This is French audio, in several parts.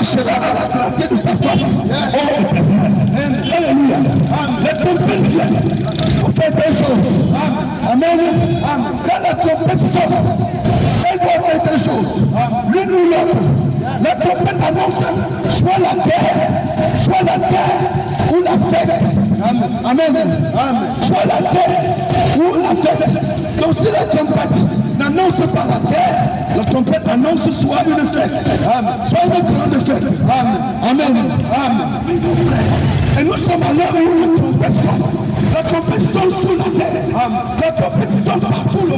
lâchera à la clarté de ta face. Oh Éternel. Alléluia. La trompette vient pour faire des choses. Amen. Quand la trompette sort, elle doit faire des choses. L'une ou l'autre. La trompette annonce soit la terre ou la fête. Amen. Soit la terre ou la fête. Donc si la trompette n'annonce pas la terre, la trompette annonce soit une fête. Soit une grande fête. Amen. Et nous sommes à l'heure où la trompette sort. La trompette sonne sous la terre. La trompette sonne partout le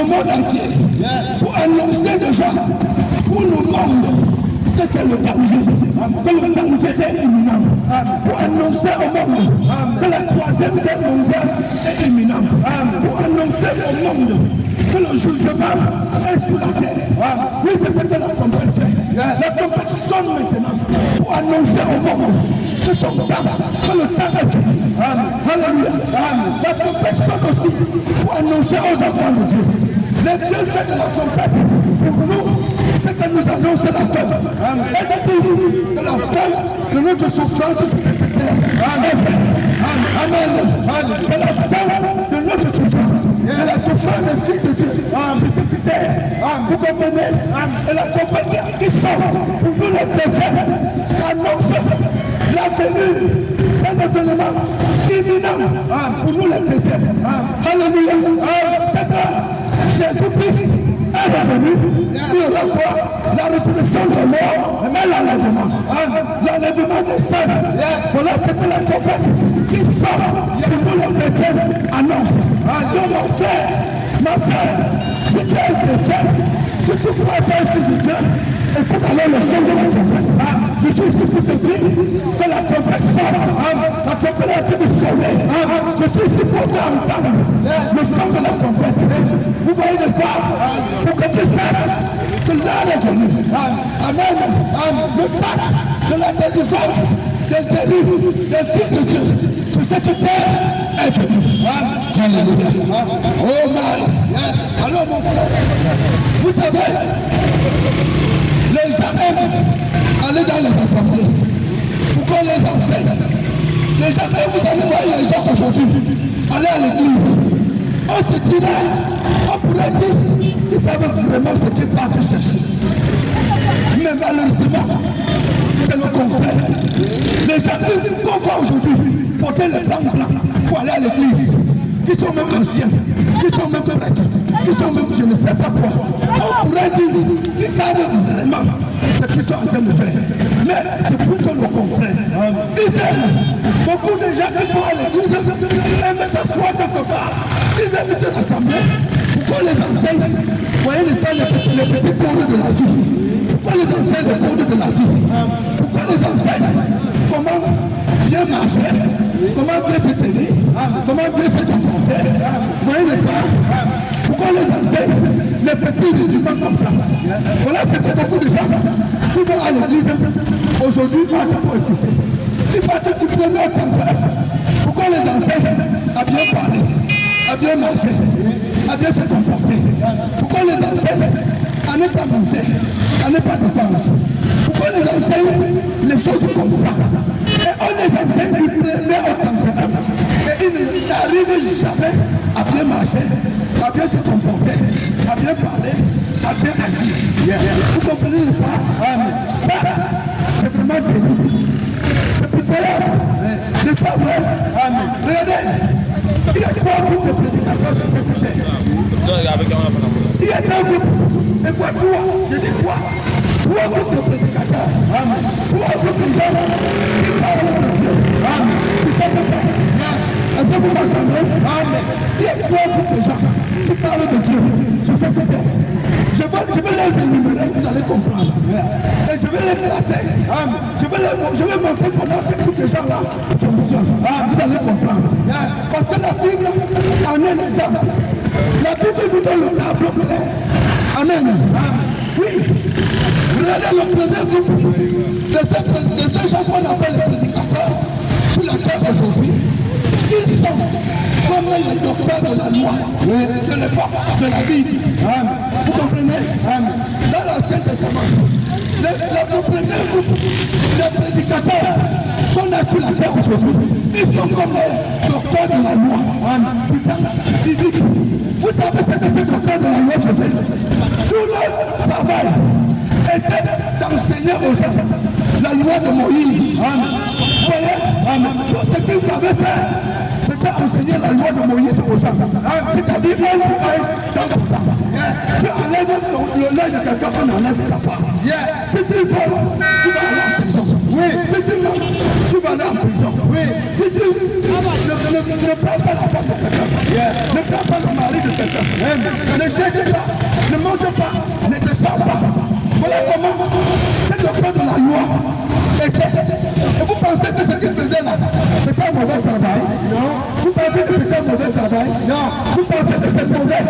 monde entier. Pour annoncer déjà pour le monde que c'est le danger, que le danger est imminent. Pour annoncer au monde que la troisième guerre mondiale est imminente. Pour annoncer au monde que le jugement est sous la terre. Oui, c'est ce que la trompette fait. La trompette sonne maintenant pour annoncer au monde que son temps, que le temps est fini. Alléluia. La trompette sonne aussi pour annoncer aux enfants de Dieu les bienfaits de la trompette. Pour nous, c'est que nous annonce la fin. Et depuis que la fin de notre souffrance sur cette terre. Amen. C'est la fin de notre souffrance. C'est la souffrance des filles de Dieu sur cette terre. Vous comprenez? Et la trompette qui sort pour nous les chrétiens annonce la venue d'un événement imminent pour nous les chrétiens. Alléluia. C'est que Jésus-Christ est revenu pour revoir la résurrection des morts et l'enlèvement. L'enlèvement des saints. Voilà ce que la trompette qui sort pour nous les chrétiens annonce. Donc mon frère, ma soeur, si tu es chrétien, si tu crois être un fils de Dieu, écoute alors le son de la trompette. Je suis ici pour te dire que la trompette sort. La trompette est en train de sonner. Je suis ici pour t'entendre le son de la trompette. Vous voyez, n'est-ce pas? Pour que tu saches que l'heure est venue. Amen. Le temps de la délivrance des élus, des fils de Dieu sur cette terre est venu. Alléluia. Oh man. Alors mon frère, vous savez, les gens aiment aller dans les assemblées pour qu'on les enseigne. Les gens aiment, vous allez voir les gens aujourd'hui, aller à l'église. On se dirait, on pourrait dire qu'ils savent vraiment ce qu'ils partent chercher. Mais malheureusement, c'est le contraire. Les gens qu'on voit aujourd'hui porter les blancs blancs pour aller à l'église, qui sont même anciens, qui sont même prêtres, qui sont même je ne sais pas quoi. On pourrait dire qu'ils savent vraiment ce qu'ils sont en train de faire. Mais c'est plutôt le contraire. Ils aiment. Beaucoup de gens qui vont à l'église aiment s'asseoir quelque part. Ils aiment cette assemblée. Pourquoi les enseigne? Vous voyez les petits cours de la vie. Pourquoi les enseigne les cours de la vie? Pourquoi les enseigne comment bien marcher, comment bien se tenir, comment bien se comporter? Vous voyez n'est-ce pas? Pourquoi les enseigne les petits rudiments comme ça? Voilà ce que beaucoup de gens qui vont à l'église aujourd'hui vont pour écouter. Ils partent du premier au temple. Pourquoi les enseigne à bien parler, à bien marcher, à bien se comporter? Pourquoi les enseigne à ne pas monter, à ne pas descendre? Pourquoi les enseigne les choses comme ça? Et on les enseigne du premier au temple. Et ils n'arrivent jamais à bien marcher, à bien se comporter, à bien parler, à bien agir. Vous comprenez, n'est-ce pas? Ça, c'est vraiment pénible. C'est pitoyable. N'est-ce pas vrai? Regardez, il y a 3 groupes de prédicateurs sur cette terre. Il y a 3 groupes. Et quoi, 3? Je dis quoi? 3 groupes de prédicateurs. 3 groupes de gens qui parlent de Dieu. Sur cette terre. Est-ce que vous m'entendez? Il y a 3 groupes de gens qui parlent de Dieu sur cette terre. Je vais les énumérer, vous allez comprendre. Et je vais les classer. Je vais montrer comment ces groupes de gens-là fonctionnent. Vous allez comprendre. Parce que la Bible en est l'exemple. La Bible nous donne le tableau clair. Amen. Oui. Regardez le premier groupe de ces gens qu'on appelle les prédicateurs sur la terre aujourd'hui. Ils sont comme les docteurs de la loi de l'époque de la Bible. Vous comprenez? Dans l'Ancien Testament, le premier groupe de prédicateurs qu'on a sur la terre aujourd'hui, ils sont comme les docteurs de la loi biblique. Vous savez ce que ces docteurs de la loi faisaient? Tout leur travail était d'enseigner aux gens la loi de Moïse. Vous voyez? Tout ce qu'ils savaient faire, c'était enseigner la loi de Moïse aux gens. C'est-à-dire un pour un, dans ta part. Tu enlèves le lait de quelqu'un, on enlève ta part. Si tu voles, tu vas aller en prison. Si tu mens, tu vas aller en prison. Si tu ne prends pas la femme de quelqu'un, ne prends pas le mari de quelqu'un, ne cherche pas, ne monte pas, ne descends pas. Voilà comment ces docteurs de la loi étaient. Et vous pensez que ce qu'ils faisaient là, c'était un mauvais travail? Non. Vous pensez que c'était un mauvais travail? Non. Vous pensez que c'est mauvais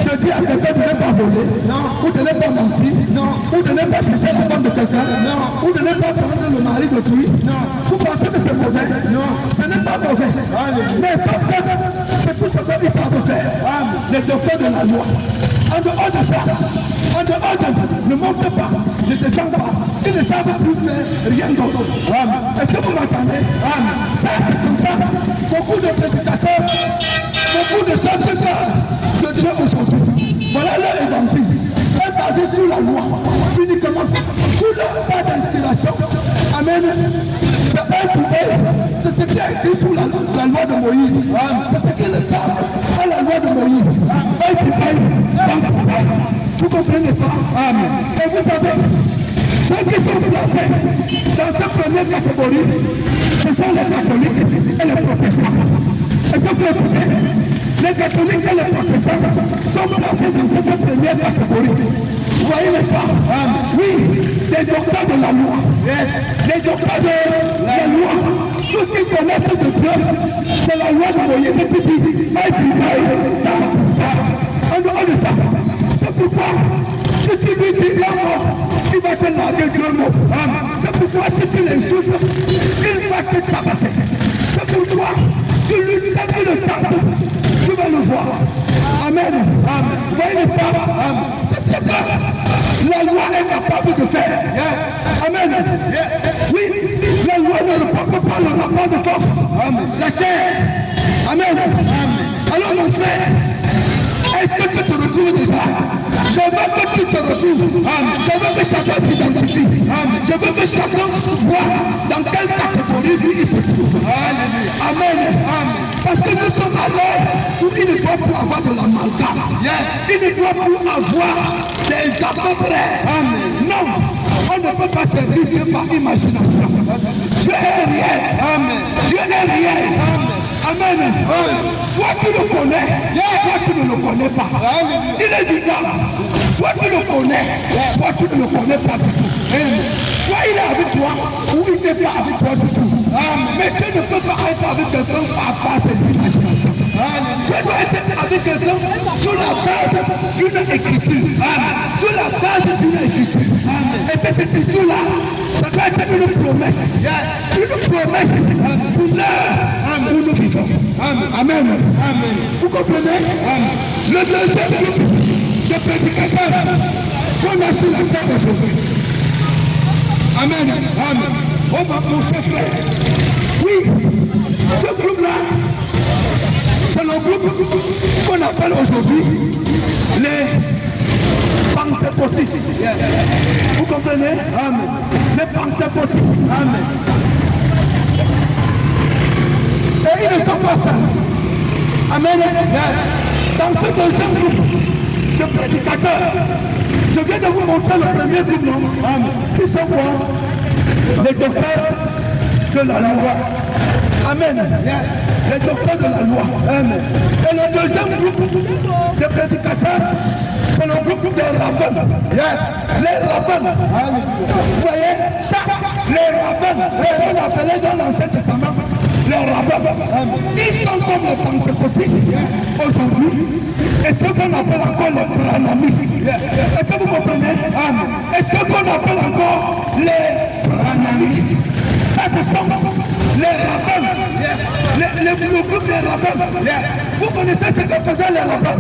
de dire à quelqu'un de ne pas voler? Non. Ou de ne pas mentir? Non. Ou de ne pas chercher la femme de quelqu'un? Non. Ou de ne pas prendre le mari d'autrui? Non. Vous pensez que c'est mauvais? Non. Ce n'est pas mauvais. Mais sauf que c'est tout ce qu'ils savent faire. Les docteurs de la loi. En dehors de ça, ne montez pas, ne descendez pas, ils ne savent plus faire rien d'autre. Est-ce que vous m'entendez? Ça, c'est comme ça. Beaucoup de prédicateurs, beaucoup de serviteurs de Dieu aujourd'hui. Voilà leur évangile. Est basé sur la loi, uniquement. Tout leur pas d'inspiration. Amen. C'est un pour eux. C'est ce qui est écrit sous la loi de Moïse. C'est ce qu'ils savent à la loi de Moïse. Un pour eux, dans la bataille. Vous comprenez pas? Amen. Et vous savez, ceux qui sont placés dans cette première catégorie, ce sont les catholiques et les protestants. Est-ce que vous comprenez? Les catholiques et les protestants sont placés dans cette première catégorie. Vous voyez les pas? Oui, les docteurs de la loi. Les docteurs de la loi. Tout ce qu'ils connaissent de Dieu, c'est la loi de Moïse qui dit, en dehors de ça. C'est pourquoi, si tu lui dis un mot, il va te larguer 2 mots. C'est pourquoi, si tu l'insultes, il va te tabasser. C'est pourquoi, tu lui dis le tape, tu vas le voir. Amen. Vous voyez les pas? C'est ce que la loi est capable de faire. Amen. Oui, la loi ne reporte pas le rapport de force. La chair. Amen. Alors mon frère, est-ce que tu te retrouves déjà? Je veux que tu te retrouves. Je veux que chacun s'identifie. Je veux que chacun voit dans quelle catégorie lui il se trouve. Amen. Parce que nous sommes à l'heure où il ne doit plus avoir de l'amalgame. Il ne doit plus avoir des à peu près. Non, on ne peut pas servir Dieu par imagination. Dieu est réel. Dieu est réel. Amen. Soit tu le connais, soit tu ne le connais pas. Il est du temps. Soit tu le connais, soit tu ne le connais pas du tout. Soit il est avec toi, ou il n'est pas avec toi du tout. Mais tu ne peux pas être avec quelqu'un par ses imaginations. Tu dois être avec quelqu'un sur la base d'une écriture. Sur la base d'une écriture. Et cette écriture-là, ça doit être une promesse. Une promesse pour l'heure où nous vivons. Amen. Vous comprenez? Le deuxième groupe de prédicateurs qu'on a sur la terre aujourd'hui. Amen. Oh mon cher frère. Oui, ce groupe-là, c'est le groupe qu'on appelle aujourd'hui les pentecôtistes. Vous comprenez? Les pentecôtistes. Et ils ne sont pas seuls. Amen. Dans ce deuxième groupe de prédicateurs, je viens de vous montrer le premier groupe, non? Qui sont quoi? Les docteurs de la loi. Amen. Les docteurs de la loi. Et le deuxième groupe de prédicateurs, c'est le groupe des rabbins. Les rabbins. Vous voyez ça? Les rabbins, c'est ce qu'on appelait dans l'Ancien Testament les rabbins. Ils sont comme les pentecôtistes aujourd'hui. Et ce qu'on appelle encore les branhamistes. Est-ce que vous comprenez? Et ce qu'on appelle encore les branhamistes. Ça, ce sont les rabbins. Le groupe rabbins. Vous connaissez ce que faisaient les rabbins.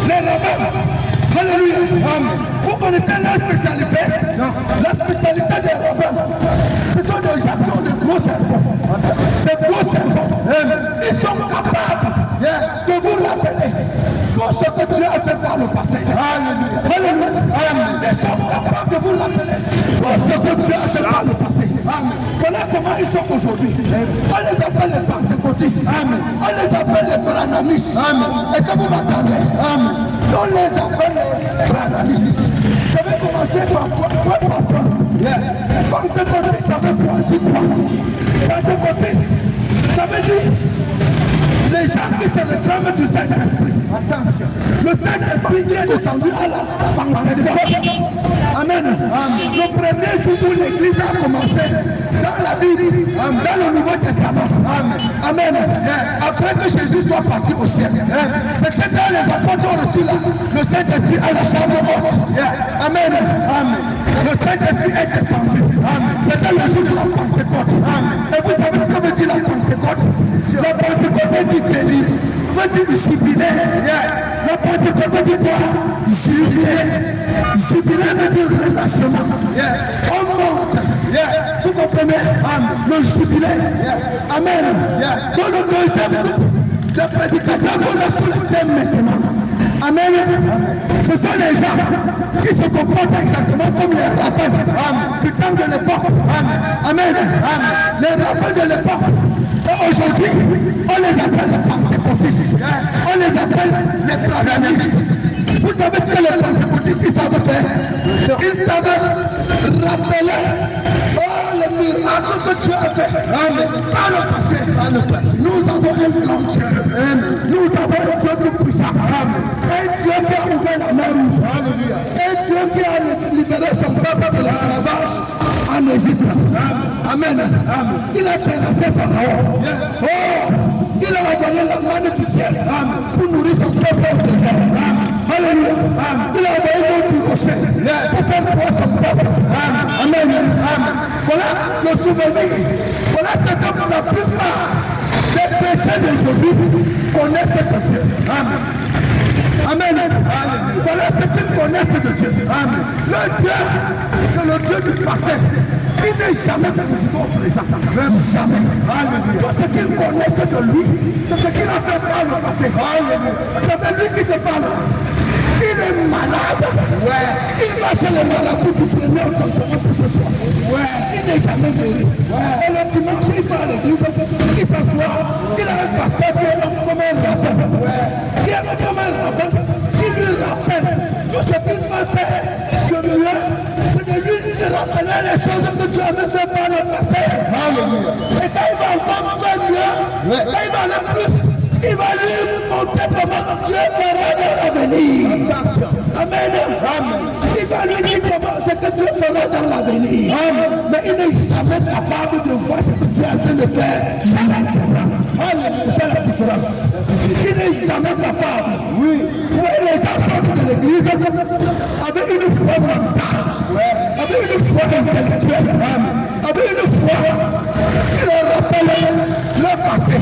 Les rabbins. Alléluia. Vous connaissez leur spécialité? La spécialité des rabbins, ce sont des gens qui ont de gros cerveaux. Des gros cerveaux. Ils sont capables de vous rappeler tout ce que Dieu a fait par le passé. Alléluia. Ils sont capables de vous rappeler tout ce que Dieu a fait par le passé. Voilà comment ils sont aujourd'hui. On les appelle les pentecôtistes. On les appelle les branhamistes. Est-ce que vous m'entendez? On les appelle les branhamistes. Je vais commencer par quoi? Pentecôtiste, ça veut dire quoi? Pentecôtiste, ça veut dire les gens qui se réclament du Saint-Esprit. Attention. Le Saint-Esprit qui est descendu à la Pentecôte. Amen. Le premier jour où l'Église a commencé, dans la Bible, dans le Nouveau Testament. Amen. Après que Jésus soit parti au ciel, c'était quand les apôtres ont reçu le Saint-Esprit à la chambre haute. Amen. Le Saint-Esprit est descendu. C'était le jour de la Pentecôte. Et vous savez ce que veut dire la Pentecôte? La Pentecôte veut dire délire, veut dire jubilé. La Pentecôte veut dire quoi? Jubilé. Jubilé veut dire relâchement. On monte. Vous comprenez? Le jubilé. Amen. Dans le deuxième groupe, le prédicateur qu'on a sur le thème maintenant. Amen. Ce sont les gens qui se comportent exactement comme les rabbins du temps de l'époque. Amen. Les rabbins de l'époque. Et aujourd'hui, on les appelle les pentecôtistes. On les appelle les branhamistes. Vous savez ce que les pentecôtistes ils savent faire? Ils savent rappeler le miracle que Dieu a fait par le passé. Nous avons un grand Dieu. Nous avons un Dieu tout puissant. Un Dieu qui a ouvert la mer rouge. Un Dieu qui a libéré son peuple de l'esclavage en Égypte. Amen. Il a terrassé Pharaon. Il a envoyé la manne du ciel pour nourrir son peuple au désert. Alléluia. Il a envoyé l'eau du rocher pour faire boire son peuple. Amen. Voilà le souvenir. Voilà ce que la plupart des chrétiens d'aujourd'hui connaissent de Dieu. Amen. Voilà ce qu'ils connaissent de Dieu. Le Dieu, c'est le Dieu du passé. Il n'est jamais président au présent. Jamais. Tout ce qu'ils connaissent de lui, c'est ce qu'il a fait par le passé. C'est lui qui te parle. Il est malade. Il va chez les marabouts pour freiner au temporel pour ce soir. Il n'est jamais guéri. Et le dimanche, il va à l'église, il s'assoit, il a un pasteur qui est comme un rabbin. Il est comme un rabbin. Il lui rappelle tout ce qu'il m'a fait de mieux. C'est de lui qui rappelle les choses que tu avais fait par le passé. Et quand il va encore faire mieux, quand il va aller plus, il va lui montrer comment Dieu fera dans l'avenir. Amen. Il va lui dire comment c'est que Dieu fera dans l'avenir. Mais il n'est jamais capable de voir ce que Dieu est en train de faire. C'est la différence. Il n'est jamais capable. Oui, les gens sortent de l'église avec une foi mentale, avec une foi intellectuelle, avec une foi qui leur rappelle leur passé.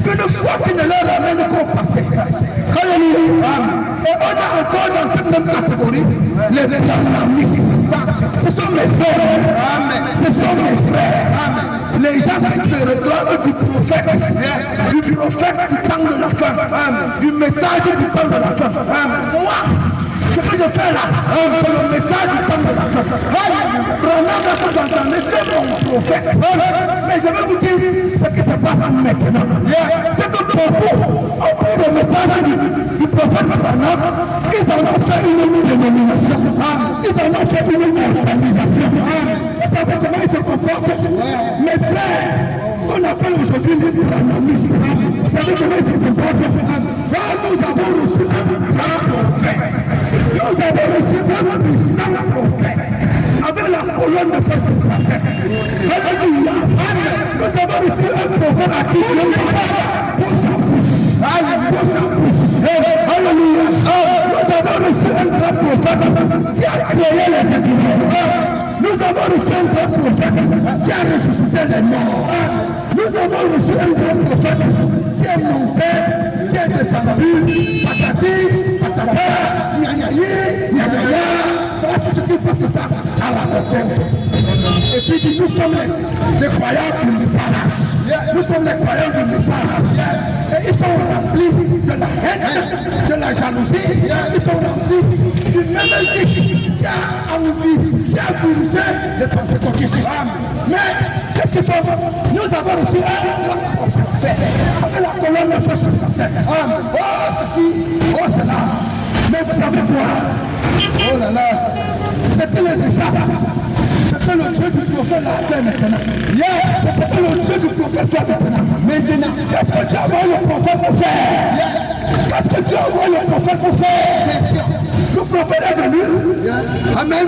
Une foi qui ne leur ramène qu'au passé. Alléluia. Et on a encore dans cette même catégorie les branhamistes. Ce sont mes frères. Ce sont mes frères. Les gens qui se réclament du prophète du temps de la fin, du message du temps de la fin. Moi, ce que je fais là, c'est le message du temps de la fin. Vraiment, que vous entendez, c'est mon prophète. Mais je vais vous dire ce qui se passe maintenant. C'est que beaucoup ont pris le message du prophète Branham, ils en ont fait une dénomination, ils en ont fait une organisation. Vous savez comment ils se comportent? Mes frères, on appelle aujourd'hui les branhamistes. Vous savez comment ils se comportent? Nous avons reçu un grand prophète. Nous avons reçu un puissant prophète. Avec la colonne de feu sur sa tête. Alléluia. Nous avons reçu un prophète à qui Dieu parle pour sa bouche. Alléluia. Nous avons reçu un grand prophète qui a créé les êtres humains. Nous Nous avons reçu un grand prophète qui a ressuscité les morts. Nous avons reçu un grand prophète qui est monté, qui est descendu, patati, patata, gna-gna-gna, gna-gna-gna. Voilà tout ce qu'il faut se faire à la conférence. Et puis dit, nous sommes les croyants du message. Nous sommes les croyants du message. Et ils sont remplis de la haine, de la jalousie. Ils sont remplis du même éthique qui a envie, qui a virusé les prophètes. Mais qu'est-ce qu'il faut? Nous avons reçu un grand prophète avec la colonne de feu sur sa tête. Oh ceci, oh cela. Mais vous savez quoi? Oh là là, c'était les échappes. C'était le Dieu du prophète la terre maintenant. C'était le Dieu du prophète maintenant. Maintenant, qu'est-ce que Dieu envoie le prophète pour faire? Qu'est-ce que Dieu envoie le prophète pour faire? Le prophète est venu. Amen.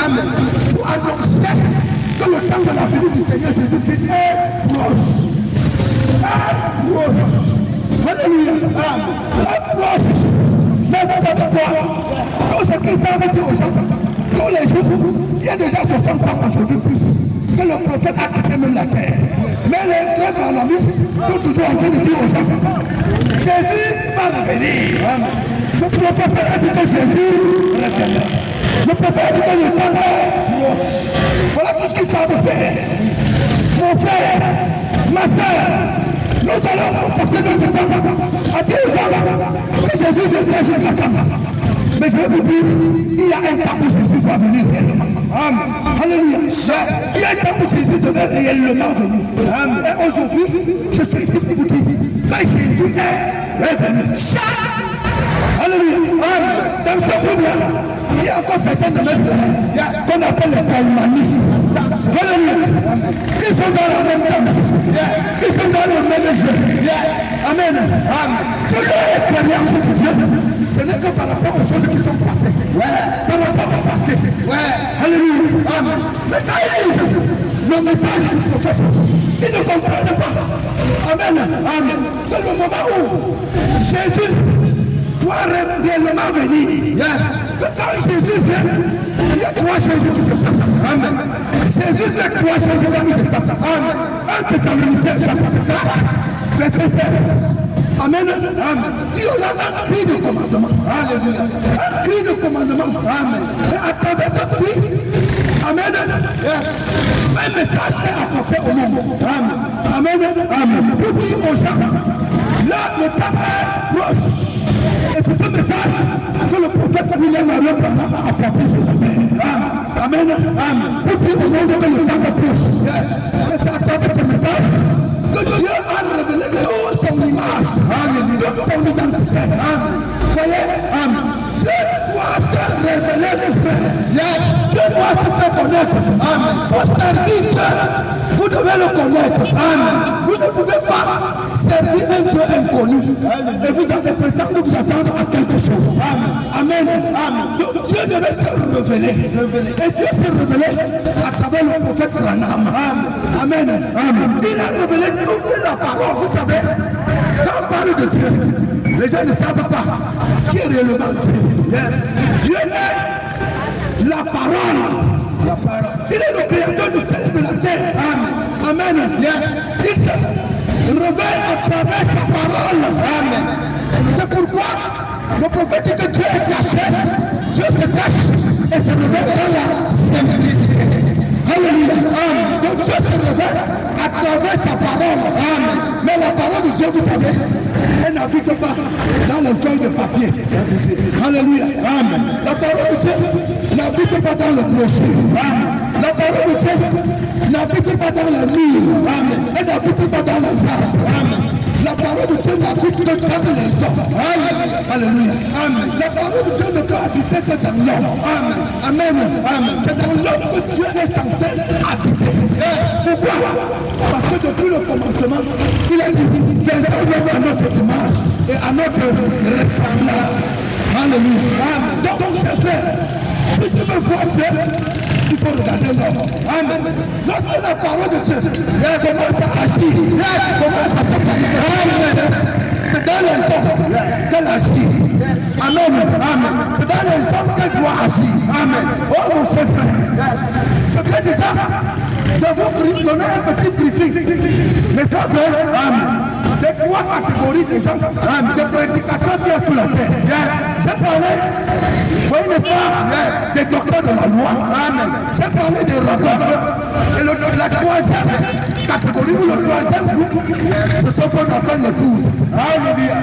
Amen. Pour annoncer que le temps de la venue du Seigneur Jésus-Christ est proche. Proche. Alléluia. Proche. Mais vous savez quoi? Tout ce qu'ils savent dire aux gens, tous les jours, il y a déjà 60 ans aujourd'hui plus que le prophète a quitté même la terre. Mais les frères banalistes sont toujours en train de dire aux gens, Jésus va revenir. Ce prophète a dit que Jésus reviendra. Le prophète a dit que le temps est proche. Voilà tout ce qu'ils savent faire. Mon frère, ma soeur, nous allons passer notre temps à dire aux gens que Jésus viendra jusqu'à sa fin. Mais je vais vous dire, il y a un temps où Jésus va venir réellement. Amen. Alléluia. Il y a un temps où Jésus devait réellement venir. Amen. Et aujourd'hui, je suis ici pour vous dire, quand Jésus est revenu. Alléluia. Amen. Dans ce groupe-là, il y a encore certains de mes frères qu'on appelle les calmanistes. Alléluia. Ils sont dans la même danse. Ils sont dans le même jeu. Amen. Amen. Toute leur expérience de Dieu, ce n'est que par rapport aux choses qui sont passées. Par rapport au passé. Alléluia. Amen. Mais quand ils le message du prophète, ils ne comprennent pas. Amen. Amen. Dans le moment où Jésus doit réellement venir. Que quand Jésus vient, il y a 3 choses qui se passent. Amen. Jésus fait 3 choses dans le Satan. Amen. Un Thessaloniciens chapitre 4, verset 16. Amen. Amen. Il y aura un cri de commandement. Alléluia. Un cri de commandement. Amen. Et à travers ce cri, amen. Un message est apporté au monde. Amen. Amen. Amen. Pour dire aux gens, là, le temps est proche. Et c'est ce message que le prophète William Marion a apporté sur la terre. Amen. Amen. Pour dire au monde que le temps est proche. Et c'est à travers ce message que Dieu a révélé toute son image, toute son identité. Voyez, Dieu doit se révéler, mes frères. Dieu doit se faire connaître. Pour servir Dieu, vous devez le connaître. Vous ne pouvez pas servir un Dieu inconnu. Et vous avez prétendu vous attendre à quelque chose. Amen. Donc Dieu devait se révéler. Et Dieu s'est révélé à travers le prophète Branham. Amen. Il a révélé toute la parole. Vous savez, quand on parle de Dieu, les gens ne savent pas qui est réellement Dieu. Dieu est la parole. Il est le créateur du ciel et de la terre. Amen. Il se révèle à travers sa parole. C'est pourquoi le prophète dit que Dieu est caché. Dieu se cache et se révèle dans la simplicité. Alléluia. Donc Dieu se révèle à travers sa parole. Mais la parole de Dieu, vous savez, elle n'habite pas dans les feuilles de papier. Alléluia. La parole de Dieu n'habite pas dans le brochure. La parole de Dieu n'habite pas dans les murs. Elle n'habite pas dans les arbres. La parole de Dieu n'habite que dans les hommes. Alléluia. La parole de Dieu ne peut habiter que dans l'homme. Amen. C'est dans l'homme que Dieu est censé habiter. Pourquoi? Parce que depuis le commencement, il a dit, faisons l'homme à notre image et à notre ressemblance. Alléluia. Donc, c'est vrai. Si tu veux voir Dieu, il faut regarder l'homme. Lorsque la parole de Dieu commence à agir, commence à s'appliquer, c'est dans les hommes qu'elle agit. Amen. C'est dans les hommes qu'elle doit agir. Oh mon cher frère, je viens déjà de vous donner un petit briefing. N'est-ce pas vrai? Des trois catégories de gens, des prédicateurs qui sont sur la terre. J'ai parlé, vous voyez, n'est-ce pas, des docteurs de la loi. J'ai parlé des rabbins. Et la troisième catégorie ou le troisième groupe, ce sont qu'on appelle les pouses.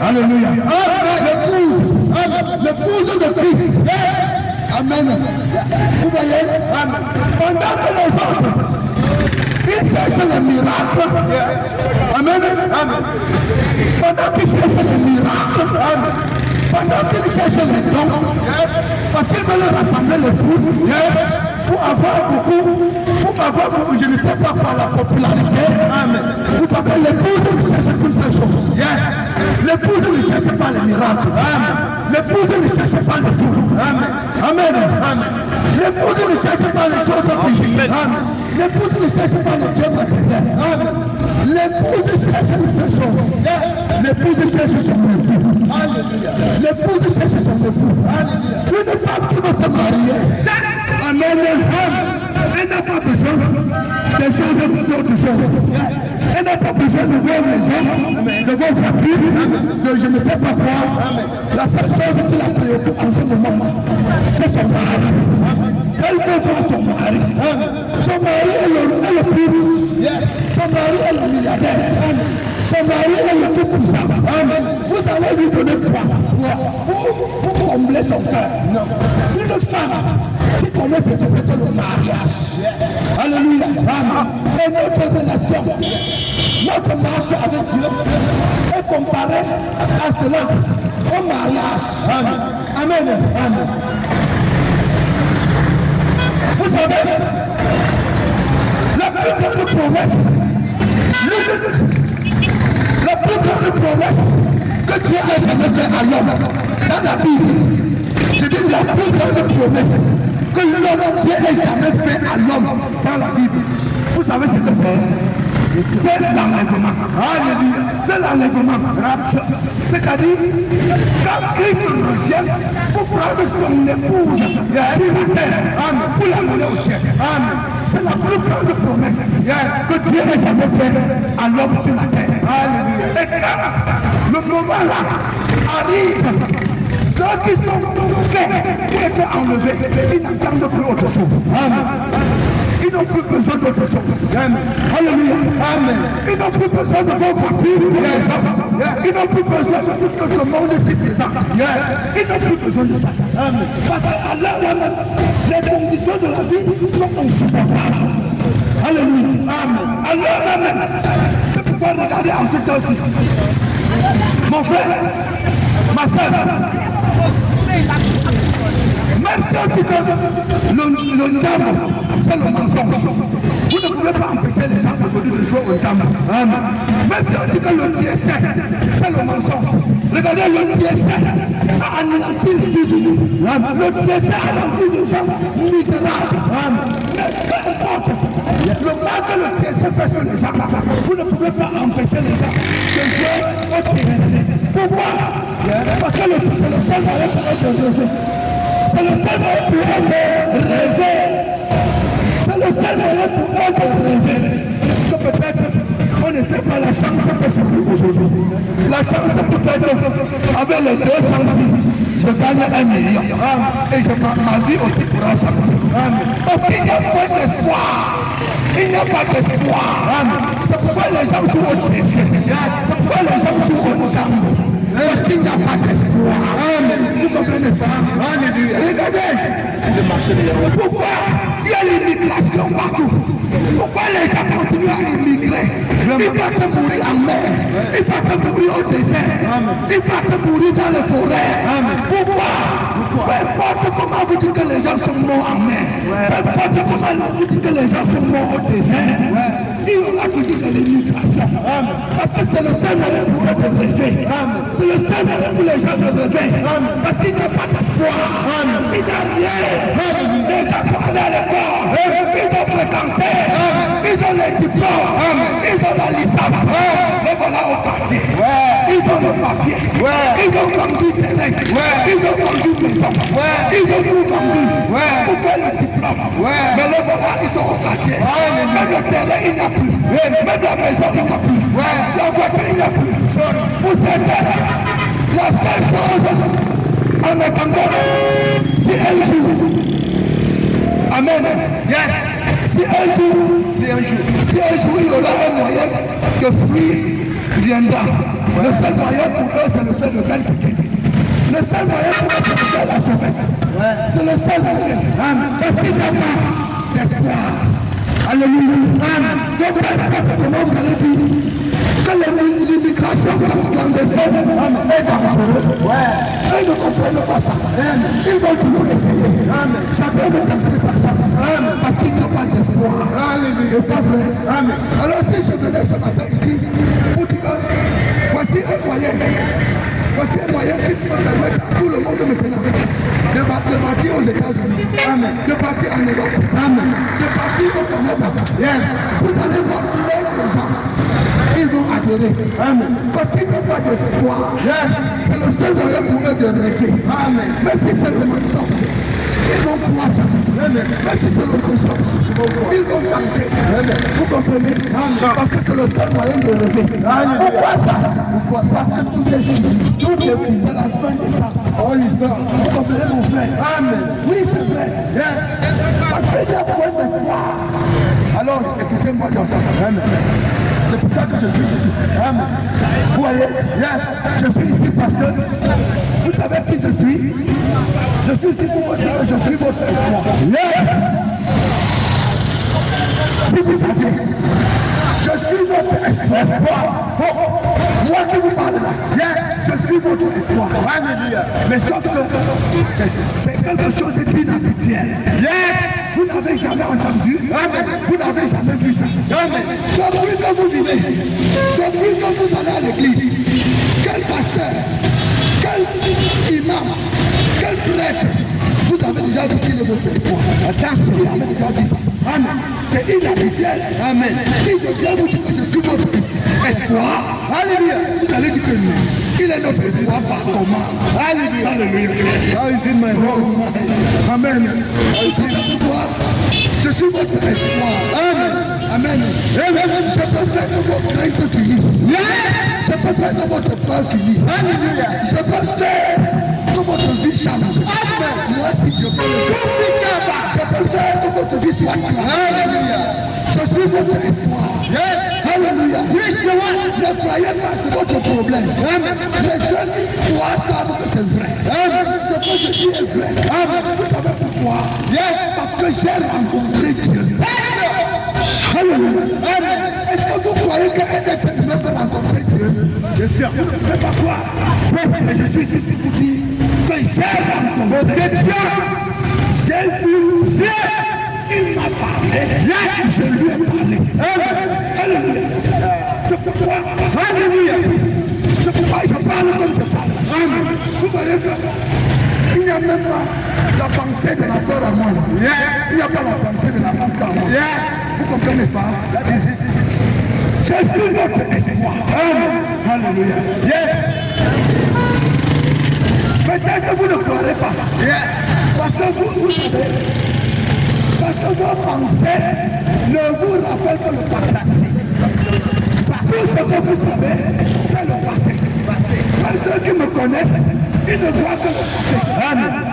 Alléluia. Les pouses de Christ. Amen. Vous voyez, pendant que les autres, ils cherchent les miracles. Amen. Pendant qu'ils cherchent les miracles, pendant qu'ils cherchent les dons, parce qu'ils veulent rassembler les fruits, pour avoir beaucoup, je ne sais pas par la popularité. Vous savez, l'épouse ne cherche qu'une seule chose. L'épouse ne cherche pas les miracles. L'épouse ne cherche pas les fruits. Amen. L'épouse ne cherche pas les choses physiques. L'épouse ne cherche pas les biens matériels. L'épouse cherche une seule chose. L'épouse cherche son époux. L'épouse cherche son époux. Une femme qui va se marier. Amen. Elle n'a pas besoin de changer d'autres choses. Elle n'a pas besoin de voir les hommes, de voir sa fille, de je ne sais pas quoi. La seule chose qui la préoccupe en ce moment, c'est son mari. Elle veut voir son mari. Son mari est le plus riche. Son mari est le milliardaire. Son mari est le tout puissant. Vous allez lui donner quoi pour combler son cœur? Une femme qui connaît ce que c'est que le mariage. Alléluia. Et notre relation, notre marche avec Dieu est comparée à cela, au mariage. Amen. Vous savez, la plus grande promesse, la plus grande promesse que Dieu a jamais fait à l'homme dans la Bible, je dis la plus grande promesse que l'homme Dieu n'a jamais fait à l'homme dans la Bible. Vous savez ce que c'est? C'est l'enlèvement. C'est l'enlèvement. C'est-à-dire, quand Christ revient pour prendre son épouse sur la terre, pour l'amener au ciel. C'est la plus grande promesse que Dieu n'a jamais fait à l'homme sur la terre. Et quand le moment là arrive, ceux qui sont faits pour être enlevés, ils n'attendent plus autre chose. Ils n'ont plus besoin d'autre chose. Alléluia. Ils n'ont plus besoin de vos voitures pour les hommes. Ils n'ont plus besoin de tout ce que ce monde s'y présente. Ils n'ont plus besoin de ça. Parce qu'à l'heure même, les conditions de la vie sont insupportables. Alléluia. À l'heure même, c'est pourquoi regardez en ce temps-ci. Mon frère, ma soeur, même si on dit que le diable, c'est le mensonge, vous ne pouvez pas empêcher les gens aujourd'hui de jouer au diable. Même si on dit que le diésel, c'est le mensonge. Regardez, le diésel a anéanti les États-Unis. Le diésel a anéanti les gens misérables. Mais peu importe le mal que le diésel fait sur les gens, vous ne pouvez pas empêcher les gens de jouer au diésel. Pourquoi? Parce que c'est le seul moyen pour être rêvé. C'est le seul moyen pour être rêvé. C'est le seul moyen pour être rêvé. Que peut-être on ne sait pas la chance que c'est aujourd'hui. La chance peut-être avec les 200 filles, je gagne 1 million. Et ma vie aussi pourra changer. Parce qu'il n'y a pas d'espoir. Il n'y a pas d'espoir. C'est pourquoi les gens jouent au diésel. C'est pourquoi les gens jouent au diable. Parce qu'il n'y a pas d'espoir. Vous comprenez ça? Regardez. Pourquoi il y a l'immigration partout? Pourquoi les gens continuent à immigrer? Ils partent mourir en mer. Ils partent mourir au désert. Ils partent mourir dans les forêts. Pourquoi? Peu importe comment vous dites que les gens sont morts en mer. Peu importe comment vous dites que les gens sont morts au désert. Il y aura toujours de l'immigration. Parce que c'est le seul moyen pour eux de rêver. C'est le seul moyen pour les gens de rêver. Parce qu'il n'y a pas d'espoir. Il n'y a rien. Les gens sont allés à l'école. Ils ont fréquenté. Ils ont les diplômes. Ils ont la licence. Les voilà au quartier. Ils ont le papier. Ils ont vendu terrain. Ils ont vendu maison. Ils ont tout vendu. Pour faire le diplôme. Mais les voilà, ils sont au quartier. Même le terrain, il n'y a plus. Même la maison, il n'y a plus. La voiture, il n'y a plus. Pour certains, la seule chose en attendant, c'est un jour. Amen. Yes. Si un jour il y aura un moyen que fruit viendra. Le seul moyen pour eux, c'est le fait de faire sécurité. Le seul moyen pour eux, c'est de faire la surveillance. C'est le seul moyen. Amen. Parce qu'il n'y a pas d'espoir. Alléluia. Amen. Donc, comment vous allez dire que l'immigration clandestine est dangereuse. Ils ne comprennent pas ça. Ils vont toujours essayer. Chacun veut capter sa chance. Parce qu'il n'y a pas d'espoir. C'est pas vrai. Alors si je venais ce matin ici, pour dire que voici un moyen. Voici un moyen qui peut permettre à tout le monde de me pénétrer. De partir aux États-Unis. De partir en Europe. De partir au Canada. Vous allez voir plein de gens. Ils vont adhérer. Parce qu'il n'y a pas d'espoir. C'est le seul moyen pour eux de rêver. Même si c'est le mensonge. Ils vont croire ça. Même si c'est le mensonge. Ils vont tenter. Vous comprenez? Parce que c'est le seul moyen de rêver. Pourquoi ça? Parce que tout est fini. Tout est fini. C'est la fin des temps. Vous comprenez mon frère? Oui, c'est vrai. Parce qu'il y a point d'espoir. Alors, écoutez-moi d'entendre. C'est pour ça que je suis ici. Vous voyez? Je suis ici parce que vous savez qui je suis? Je suis ici pour vous dire que je suis votre espoir. Si vous saviez, je suis votre espoir. Moi qui vous parle là, je suis votre espoir. Mais sauf que c'est quelque chose d'inhabituel. Vous n'avez jamais entendu, vous n'avez jamais vu ça. Depuis que vous vivez, depuis que vous allez à l'église, quel pasteur, quel imam, quel prêtre, vous avez déjà dit qu'il est votre espoir. Attention, vous avez déjà dit ça. C'est inhabituel. Si je viens vous dire que je suis votre espoir, alléluia, vous allez dire que lui, il est notre espoir par comment? Alléluia. Amen. Je suis votre espoir. Amen. Je peux faire que votre règne finisse. Je peux faire que votre plan finisse. Je peux faire que votre vie change. Moi, si je peux le faire, je peux faire que votre vie soit claire. Je suis votre espoir. Alléluia. Ne croyez pas que c'est votre problème. Les jeunes espoirs savent que c'est vrai. Ce que je dis est vrai. Vous savez pourquoi? Parce que j'ai rencontré Dieu. Alléluia. Est-ce que vous croyez qu'un être humain peut rencontrer Dieu? Bien sûr. Mais pas quoi? Mais je suis ici pour vous dire que j'ai rencontré Dieu. J'ai vu Dieu. Il m'a parlé. Je lui ai parlé. Alléluia. C'est pourquoi. Alléluia. C'est pourquoi je parle comme je parle. Vous voyez que il n'y a même pas la pensée de la peur à moi. Il n'y a pas la pensée de la manque à moi. Vous comprenez pas? Je suis votre espoir. Alléluia. Peut-être que vous ne croirez pas. Parce que vous savez, parce que vos pensées ne vous rappellent que le passé. Tout ce que vous savez, c'est le passé. Comme ceux qui me connaissent, ils ne voient que le passé.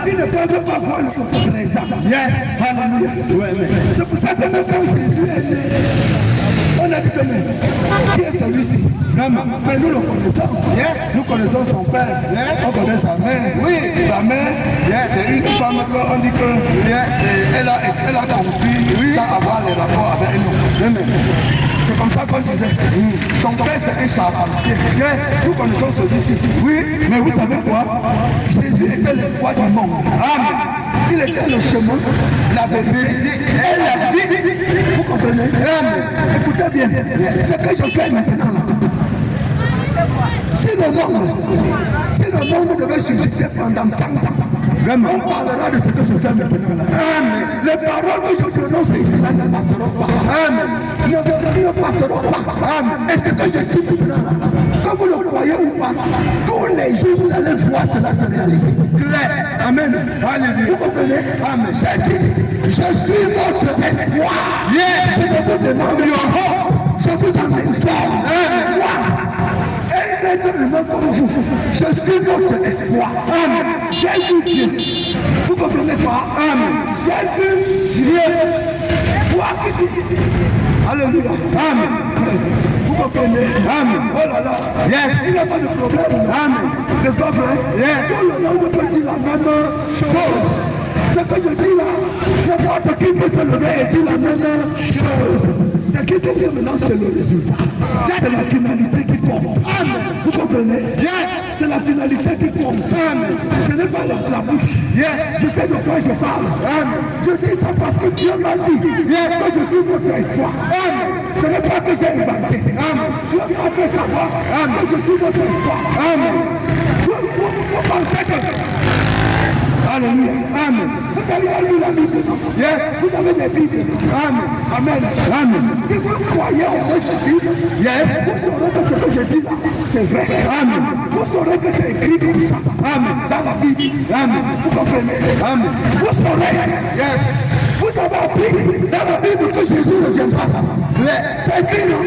Ils ne peuvent pas voir le présent. Alléluia. C'est pour ça que même quand Jésus est né, on a dit que mais qui est celui-ci? Mais nous le connaissons. Nous connaissons son père. On connaît sa mère. Sa mère, c'est une femme qu'on dit que elle a conçu sans avoir les rapports avec un homme. C'est comme ça qu'on disait. Son père c'est un charpentier. Nous connaissons celui-ci. Mais vous savez quoi? Jésus était l'espoir du monde. Il était le chemin, la vérité et la vie. Vous comprenez? Écoutez bien. Ce que je fais maintenant là. Si le monde devait subsister pendant 100 ans, on parlera de ce que je fais maintenant là. Les paroles que je prononce ici là ne passeront pas. Ne venez ne passeront pas. Et ce que je dis maintenant, que vous le croyez ou pas, tous les jours vous allez voir cela se réaliser. Claire. Amen. Alléluia. Vous comprenez? Amen. J'ai dit, je suis votre espoir. Yes. Je ne vous demande pas. Je vous emmène fort. Et maintenant pour vous, je suis votre espoir. Amen. J'ai vu Dieu. Vous comprenez ça? Amen. J'ai vu Dieu. Toi qui dis. Alléluia. Amen. Vous comprenez? Amen. Oh là là. Yes. Il n'y a pas de problème. Amen. N'est-ce pas vrai? Yes. Tout le monde peut dire la même chose. Ce que je dis là, n'importe qui peut se lever et dire la même chose. Ce qui est maintenant, c'est le résultat. C'est la finalité qui compte. Amen. Vous comprenez? Yes. C'est la finalité qui compte. Amen. Ce n'est pas la bouche. Yes. Je sais de quoi je parle. Amen. Je dis ça parce que Dieu m'a dit que je suis votre espoir. Amen. Ce n'est pas que j'ai inventé. Amen. Dieu m'a fait savoir que je suis votre espoir. Amen. Vous pensez que... Alléluia. Amen. Vous avez lu la Bible, non? Yes. Vous avez des Bibles. Amen. Amen. Amen. Si vous croyez en cette Bible, yes, vous saurez que ce que je dis là, c'est vrai. Amen. Vous saurez que c'est écrit comme ça. Amen. Dans la Bible. Amen. Vous comprenez? Amen. Vous saurez. Yes. Vous avez appris dans la Bible que Jésus ne viendra pas. C'est écrit, non?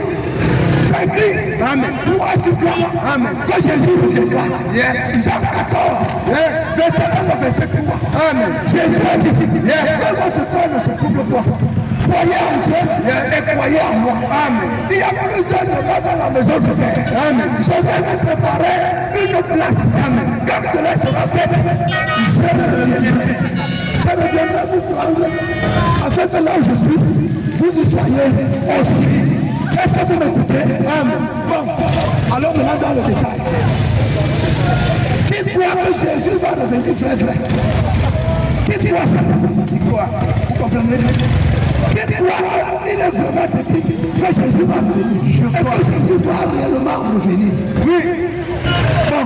C'est écrit. Amen. Moi, c'est là. Amen. Que Jésus ne viendra. Yes. Jean 14. Yes. Verset 1, verset 3. Amen. Jésus a dit, yes, que votre cœur ne se trouble pas. Croyez en Dieu, yes, et croyez en moi. Amen. Il y a plusieurs devoirs dans la maison de Père. Amen. Je vais vous préparer une place. Amen. Comme cela sera fait, je reviendrai vous prendre, afin que là où je suis, vous y soyez aussi. Est-ce que vous m'écoutez? Amen. Bon, alors maintenant dans le détail. Qui croit que Jésus va revenir, frère? Qui croit ça? Qui croit? Vous comprenez? Qui croit qu'il est vraiment petit que Jésus va revenir? Est-ce que Jésus va réellement revenir? Oui. Bon,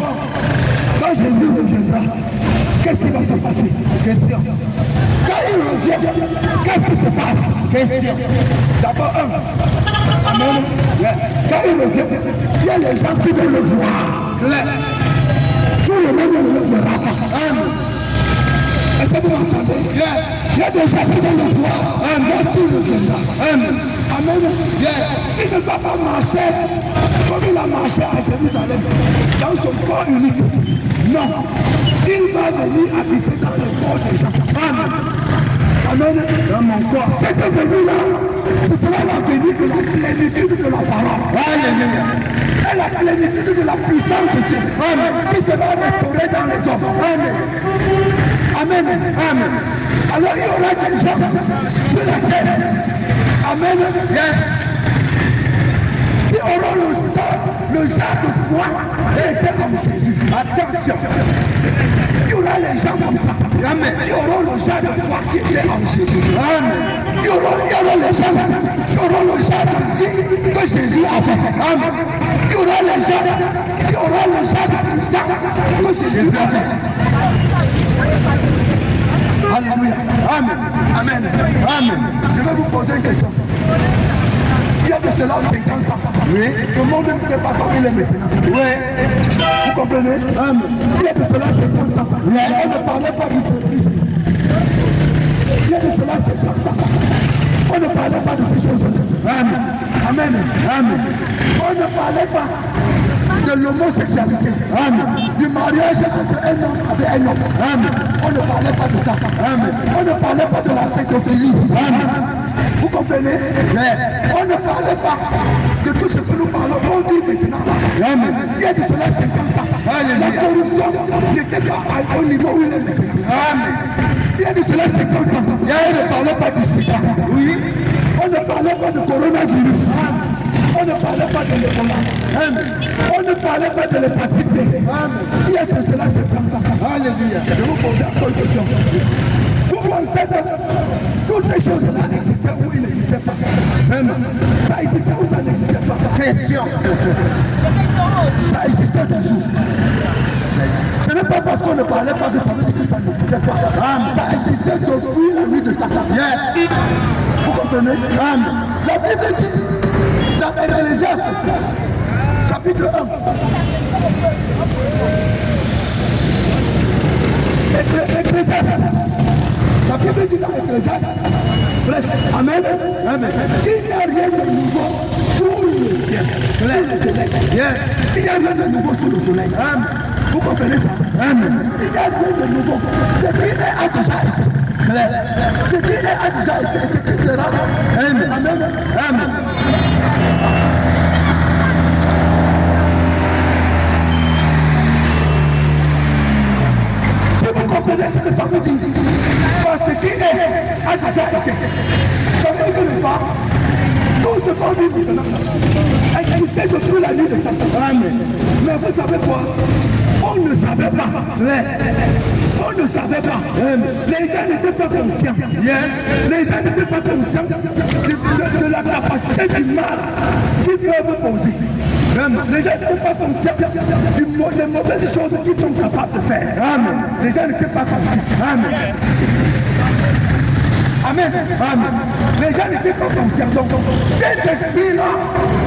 quand Jésus reviendra, qu'est-ce qui va se passer? Question. Quand il revient, qu'est-ce qui se passe? Question. D'abord, amen. Quand il revient, il y a les gens qui vont le voir. Claire. Tout le monde ne le verra pas. Amen. Est-ce que vous m'entendez? Yes. Il y a des gens qui vont le voir. Amen. Lorsqu'il reviendra. Amen. Amen. Yes. Il ne va pas marcher comme il a marché à Jérusalem, dans son corps unique. Non. Il va venir habiter dans le corps des gens. Amen. Amen. Dans mon corps. Cette venue-là, ce sera la venue de la plénitude de la parole. Alléluia. Et la plénitude de la puissance de Dieu. Amen. Qui sera restaurée dans les hommes. Amen. Amen. Amen. Alors il y aura des gens sur la terre. Amen. Yes. Qui auront le genre de foi qui était comme Jésus. Attention. Il y aura les gens comme ça. Amen. Ils auront le genre de foi qui était en Jésus. Amen. Il y aura les gens qui auront le genre de vie que Jésus avait. Amen. Il y aura les gens qui auront le genre de puissance que Jésus avait. Alléluia. Amen. Amen. Amen. Je vais vous poser une question. Il y a de cela 50 ans. Oui. Le monde ne peut pas comme il est maintenant. Oui. Vous comprenez? Amen. Il y a de cela 50 ans. Oui. On ne parlait pas du terrorisme. Il y a de cela 50 ans. On ne parlait pas de ces choses-là. Amen. Amen. Amen. On ne parlait pas de l'homosexualité. Amen. Du mariage entre un homme avec un homme. Amen. On ne parlait pas de ça. Amen. On ne parlait pas de la pédophilie. Amen. Vous comprenez? On ne parlait pas de tout ce que nous parlons. On dit maintenant. Amen. Il y a de cela 50 ans. Alléluia. La corruption n'était pas au niveau où il est maintenant. Amen. Il y a de cela 50 ans. On ne parlait pas du sida. Oui. On ne parlait pas de coronavirus. On ne parlait pas de l'Ebola. Amen. On ne parlait pas de l'hépatite B. Amen. Il y a de cela 50 ans. Alléluia. Je vous pose encore une question. Vous pensez que toutes ces choses-là existaient ou ils n'existaient pas? Vraiment. Ça existait ou ça n'existait pas? Question. Ça existait toujours. Ce n'est pas parce qu'on ne parlait pas que ça veut dire que ça n'existait pas. Amen. Ça existait depuis la nuit de Tata. Yes. Vous comprenez? Amen. La Bible dit Ecclésiaste, chapitre 1. Ecclésiaste. La Bible dit dans Ecclésiaste. Amen. Amen. Il n'y a rien de nouveau sous le ciel. Sous le soleil. Yes. Il n'y a rien de nouveau sous le soleil. Amen. Vous comprenez ça? Amen. Il n'y a rien de nouveau. Ce qui est a déjà été. Ce qui est a déjà été, ce qui sera. Amen. Amen. Amen. Si vous comprenez ce que ça veut dire, parce que ce qui est a déjà été. Ça veut dire que le pas, tout ce qu'on vit maintenant existait depuis la nuit de temps. Amen. Mais vous savez quoi? On ne savait pas. On ne savait pas. Les gens n'étaient pas conscients. Les gens n'étaient pas conscients de la capacité du mal qu'ils peuvent poser. Les gens n'étaient pas conscients des mauvaises choses qu'ils sont capables de faire. Amen. Les gens n'étaient pas conscients. Amen. Amen. Amen. Les gens n'étaient pas conscients. Donc, ces esprits-là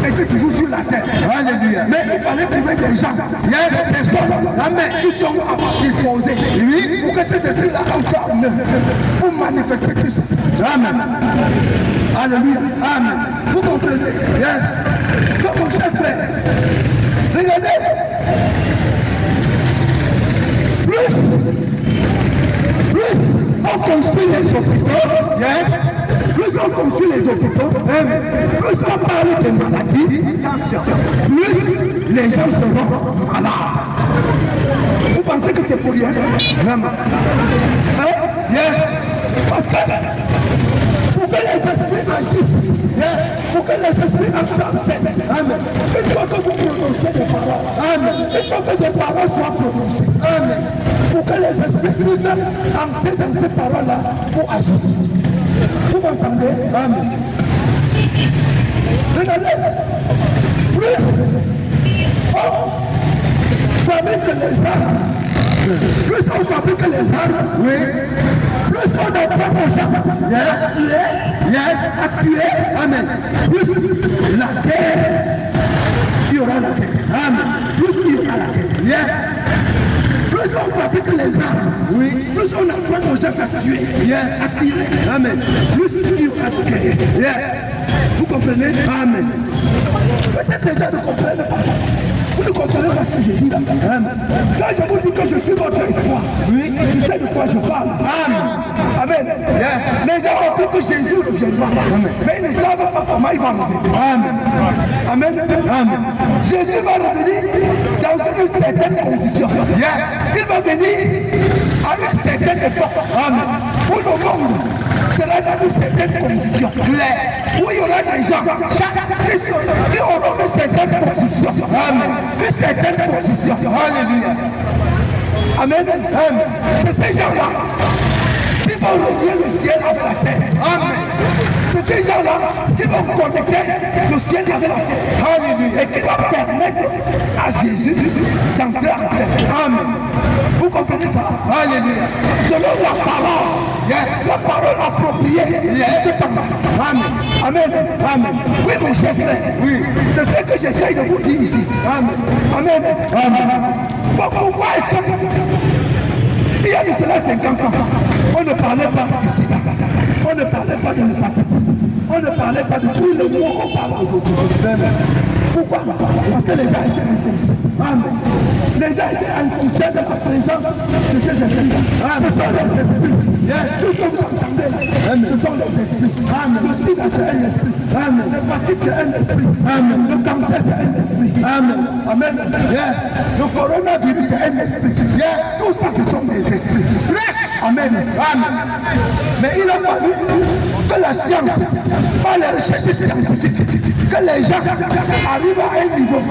étaient toujours sur la terre. Alléluia. Mais il fallait trouver des gens, des personnes, amen, qui sont disposés. Oui. Pour que ces esprits-là entrent en eux. Pour manifester tout ça. Amen. Alléluia. Amen. Vous comprenez? Yes. Comme mon cher frère. Regardez. Plus on construit les hôpitaux, yes. Plus on construit les hôpitaux, plus on parle de maladies, plus les gens seront malades. Vous pensez que c'est pour rien? Vraiment. Yes. Parce que pour que les esprits agissent, yes. Pour que les esprits entrent en scène, amen. Il faut que vous prononcez des paroles, amen. Il faut que des paroles soient prononcées, amen. Pour que les esprits puissent entrer dans ces paroles-là pour agir. Vous m'entendez? Amen. Regardez, plus on fabrique les armes, plus on fabrique les armes, oui. Plus on apprend aux gens à tuer, amen. Plus la guerre, il y aura la guerre, amen. Plus il y aura la guerre, yes. Plus on fabrique les armes, oui. Plus on apprend aux gens à tuer, à tirer, amen. Plus il y aura de guerre, yes. Vous comprenez? Amen. Peut-être les gens ne comprennent pas. Vous ne comprenez pas ce que je dis là. Amen. Quand je vous dis que je suis votre espoir, oui, je sais de quoi je parle. Amen. Amen. Yes. Les gens ont cru que Jésus reviendra. Mais ils ne savent pas comment il va revenir. Amen. Amen. Amen. Jésus va revenir dans une certaine condition. Yes. Il va venir à une certaine époque. Amen. Pour le monde sera dans une certaine condition. Où il y aura des gens qui auront une certaine position. Amen. Une certaine position. Alléluia. Amen. Amen. C'est ces gens-là qui vont relier le ciel avec la terre. Amen. C'est ces gens-là qui vont connecter le ciel avec la terre. Alléluia. Et qui vont permettre à Jésus d'entrer en scène. Amen. Vous comprenez ça? Alléluia. Selon la parole. Yes. La parole appropriée. Yes. Amen. Amen. Amen. Oui, mon cher frère. Oui. C'est ce que j'essaye de vous dire ici. Amen. Amen. Amen. Pourquoi est-ce que il y a eu cela 50 ans, on ne parlait pas ici. On ne parlait pas de l'hépatite. On ne parlait pas de tous les mots qu'on parle aujourd'hui. Pourquoi? Parce que les gens étaient inconscients. Amen. Les gens étaient inconscients de la présence de ces esprits. Ce sont les esprits. Tout ce que vous entendez là, ce sont les esprits. Amen. Le sida, c'est un esprit. Amen. L'hépatite, c'est un esprit. Amen. Le cancer, c'est un esprit. Amen. Amen. Yes. Le coronavirus, c'est un esprit. Yes. Tout ça, ce sont des esprits. Yes. Amen. Amen. Mais il a fallu que la science, par les recherches scientifiques, que les gens arrivent à un niveau.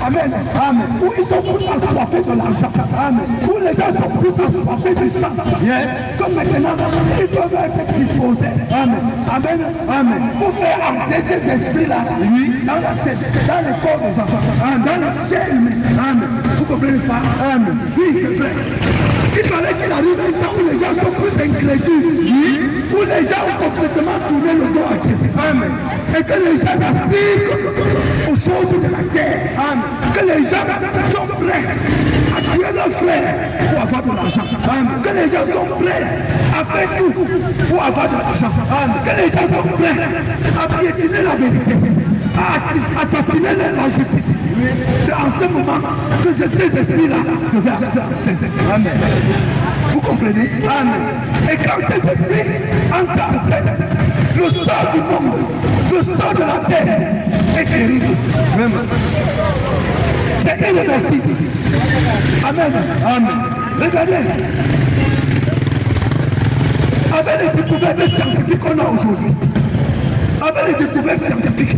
Amen. Amen. Où ils sont plus assoiffés de l'argent. Amen. Où les gens sont plus assoiffés du sang. Yes. Comme maintenant, ils peuvent être disposés. Amen. Amen. Amen. Pour faire entrer ces esprits-là, oui, dans la tête, dans les corps des enfants, dans la chair humaine. Amen. Vous comprenez pas? Amen. Oui, c'est vrai. Il fallait qu'il arrive un temps où les gens sont plus incrédules. Oui. Où les gens ont complètement tourné le dos à Dieu. Amen. Et que les gens aspirent choses de la terre. Amen. Que les gens sont prêts à tuer leurs frères pour avoir de l'argent. Amen. Que les gens sont prêts à faire tout pour avoir de l'argent. Amen. Que les gens sont prêts à piétiner la vérité, à assassiner la justice. C'est en ce moment que ces esprits-là devaient arrêter en scène. Amen. Vous comprenez? Amen. Et quand ces esprits entrent en scène, le sort du monde, le sort de la terre est terrible. Amen. C'est irréversible. Amen. Amen. Regardez. Avec les découvertes scientifiques qu'on a aujourd'hui, avec les découvertes scientifiques,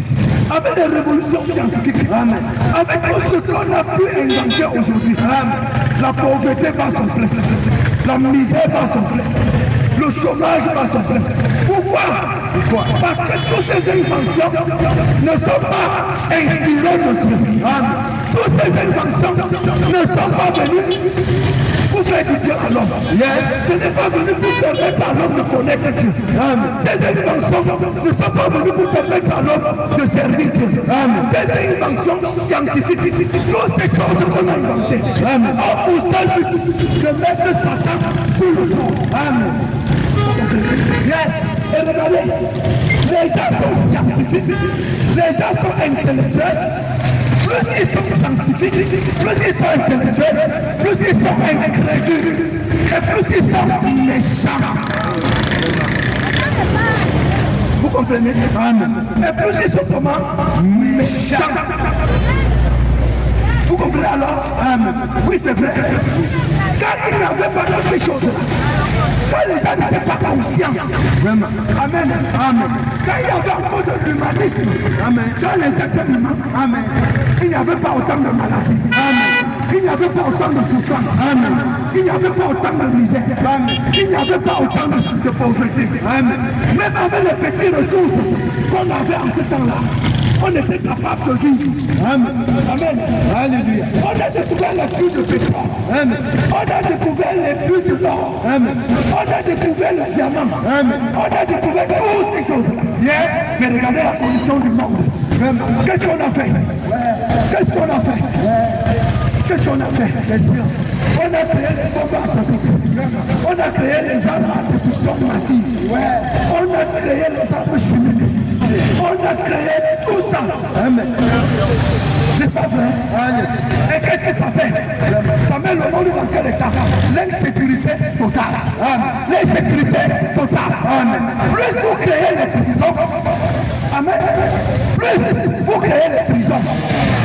avec les révolutions scientifiques, amen, avec tout ce qu'on a pu inventer aujourd'hui, la pauvreté va son plein, la misère va son plein, le chômage va son plein. Pourquoi? Parce que toutes ces inventions ne sont pas inspirées de Dieu. Toutes ces inventions ne sont pas venues pour faire du bien à l'homme. Ce n'est pas venu pour permettre à l'homme de connaître Dieu. Ces inventions ne sont pas venues pour permettre à l'homme de servir Dieu. Ces inventions scientifiques, toutes ces choses qu'on a inventées, ont pour seul but de mettre Satan sous le trône. Et regardez, les gens sont scientifiques, les gens sont intellectuels. Plus ils sont scientifiques, plus ils sont intellectuels, plus ils sont incrédules, et plus ils sont méchants. Vous comprenez? Amen. Et plus ils sont comment? Méchants. Vous comprenez alors? Amen. Oui, c'est vrai. Quand il n'y avait pas toutes ces choses-là, quand les gens n'étaient pas conscients, amen, amen, quand il y avait encore de l'humanisme, amen, dans les êtres humains, amen, il n'y avait pas autant de maladies, amen, il n'y avait pas autant de souffrance, amen, il n'y avait pas autant de misère, amen, il n'y avait pas autant de pauvreté, amen, même avec les petites ressources qu'on avait en ce temps-là, on était capable de vivre. Amen. Amen. Alléluia. On a découvert les puits de pétrole. Amen. On a découvert les puits de l'or. Amen. On a découvert le diamant. Amen. On a découvert toutes ces choses-là. Yes. Mais regardez la condition du monde. Qu'est-ce qu'on a fait? Qu'est-ce qu'on a fait? Qu'est-ce qu'on a fait? On a créé les bombes atomiques. On a créé les armes à destruction massive. On a créé les armes chimiques. On a créé tout ça. Amen. C'est pas vrai? Et qu'est-ce que ça fait? Ça met le monde dans quel état? L'insécurité totale. L'insécurité totale. Amen. Plus vous créez les prisons, amen. Plus vous créez les prisons,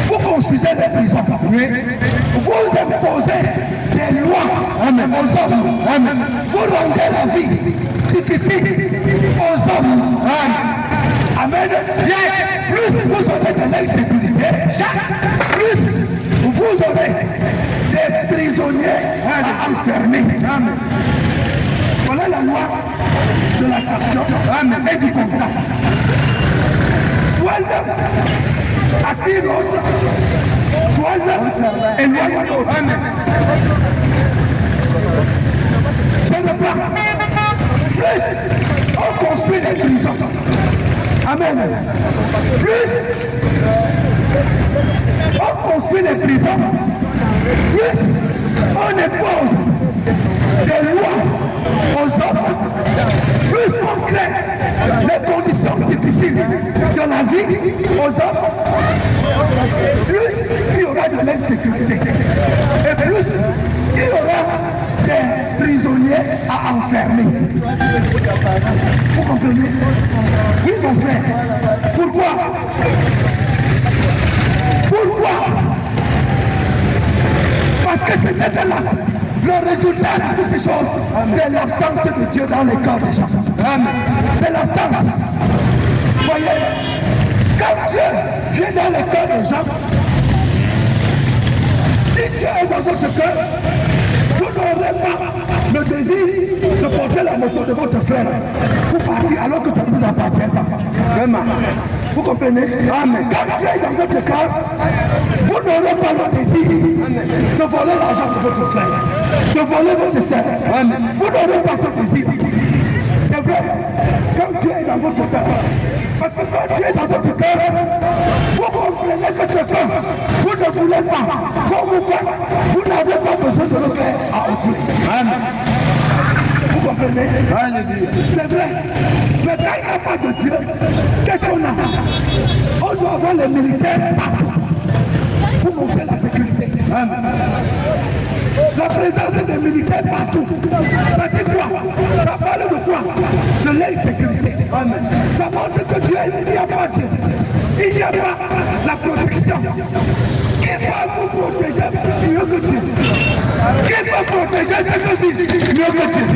vous construisez les prisons. Vous imposez des lois, amen, aux hommes. Amen. Vous rendez la vie difficile aux hommes. Amen. Plus vous aurez de l'insécurité, plus vous aurez des prisonniers à enfermer. Amen. Voilà la loi de l'attraction et du contraste. Soit l'un attire l'autre, soit l'un éloigne l'autre. Amen. Je reprends. Plus on construit les prisons, amen, plus on construit les prisons, plus on impose des lois aux hommes, plus on crée les conditions difficiles de la vie aux hommes, plus il y aura de l'insécurité et plus il y aura des prisonniers à enfermer. Vous comprenez? Oui, mon frère. Pourquoi? Pourquoi? Parce que c'était le résultat de toutes ces choses. C'est l'absence de Dieu dans les corps des gens. C'est l'absence. Voyez, quand Dieu vient dans les corps des gens, si Dieu est dans votre cœur, vous n'aurez pas le désir de porter la moto de votre frère pour partir alors que ça ne vous appartient pas. Vraiment. Vous comprenez? Amen. Quand Dieu est dans votre cœur, vous n'aurez pas le désir de voler l'argent de votre frère, de voler votre soeur. Amen. Vous n'aurez pas ce désir. C'est vrai. Quand Dieu est dans votre cœur, parce que quand Dieu est dans votre cœur, vous comprenez que ce que vous ne voulez pas qu'on vous fasse, vous n'avez pas besoin de le faire à autrui. Amen. Vous comprenez? C'est vrai. Mais quand il n'y a pas de Dieu, qu'est-ce qu'on a? On doit avoir les militaires partout pour montrer la sécurité. Amen. La présence des militaires partout, ça dit quoi? Ça parle de quoi? De l'insécurité. Amen. Ça montre que Dieu, il n'y a pas Dieu. Il n'y a pas la protection. Qui va vous protéger mieux que Dieu? Qui va protéger cette vie mieux que Dieu?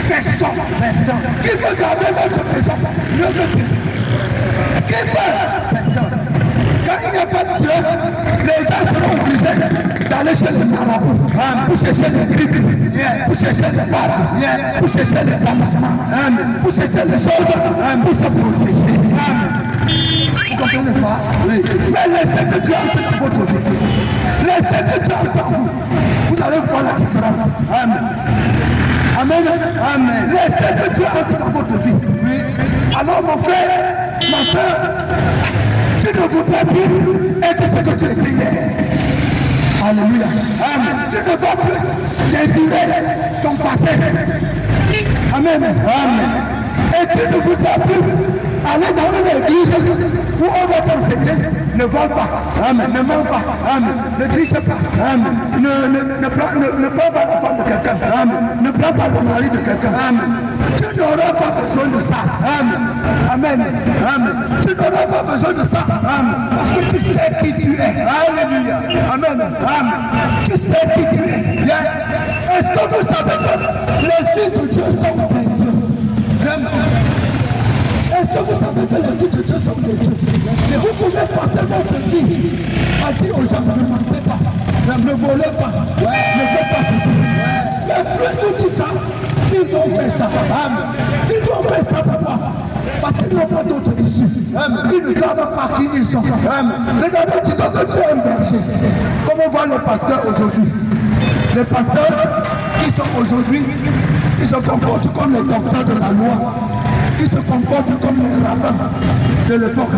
Personne. Qui peut garder votre maison mieux que Dieu? Qui peut? Personne. Quand il n'y a pas de Dieu, les gens seront obligés d'aller chez les marabouts, pour chercher les gripes, pour chercher les paras, pour chercher les balancements, pour chercher les choses, pour se protéger. Vous comprenez ça? Oui. Mais laissez que Dieu entre dans votre vie. Laissez que Dieu entre dans vous. Vous allez voir la différence. Amen. Amen. Amen. Laissez que Dieu entre dans votre vie. Oui. Alors mon frère, ma soeur, tu ne voudrais plus être ce que tu étais hier. Alléluia. Amen. Tu ne vas plus désirer ton passé. Amen. Amen. Et tu ne voudras plus aller dans une église où on va t'enseigner. Ne vole pas. Amen. Ne mens pas. Amen. Ne triche pas. Amen. Ne prends pas la femme de quelqu'un. Amen. Ne prends pas le mari de quelqu'un. Amen. Tu n'auras pas besoin de ça. Amen. Amen. Amen. Tu n'auras pas besoin de ça. Amen. Parce que tu sais qui tu es. Alléluia. Amen. Amen. Tu sais qui tu es. Yes. Est-ce que vous savez que les filles de Dieu sont des dieux? Vraiment. Est-ce que vous savez que les filles de Dieu sont des dieux? Et vous pouvez passer votre vie à dire aux gens, ne mentez pas, ne volez pas, ne faites pas ceci. Mais plus tu dis ça, ils vont faire ça. Ils vont faire ça pour moi. Parce qu'ils n'ont pas d'autre issue. Ils ne savent pas qui ils sont. Regardez, disons que tu es un berger. Comme on voit les pasteurs aujourd'hui. Les pasteurs qui sont aujourd'hui, ils se comportent comme les docteurs de la loi. Ils se comportent comme les rabbins de l'époque.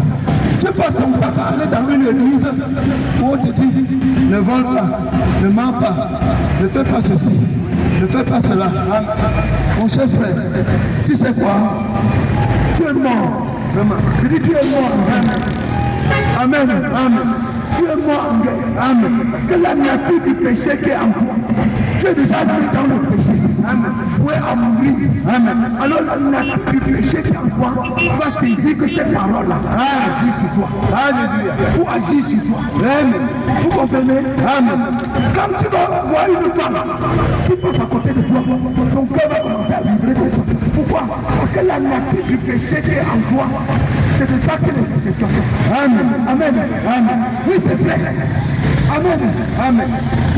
Tu passes ton temps à aller dans une église où on te dit ne vole pas, ne mens pas, ne fais pas ceci, ne fais pas cela. Mon cher frère, tu sais quoi? Tu es mort. Je dis tu es mort. Amen. Amen. Tu es mort en guerre. Amen. Parce que la nature du péché qui est en toi, tu es déjà né dans le péché. Amen. Voué à mourir. Amen. Alors la nature du péché qui est en toi va saisir que ces paroles-là agissent sur toi. Alléluia. Ou agissent sur toi. Amen. Vous comprenez? Amen. Quand tu vas voir une femme qui passe à côté de toi, ton cœur va commencer à vibrer comme ça. Pourquoi? Parce que la nature du péché qui est en toi, c'est de ça que les questions. Amen. Amen. Amen. Oui, c'est vrai. Amen. Amen.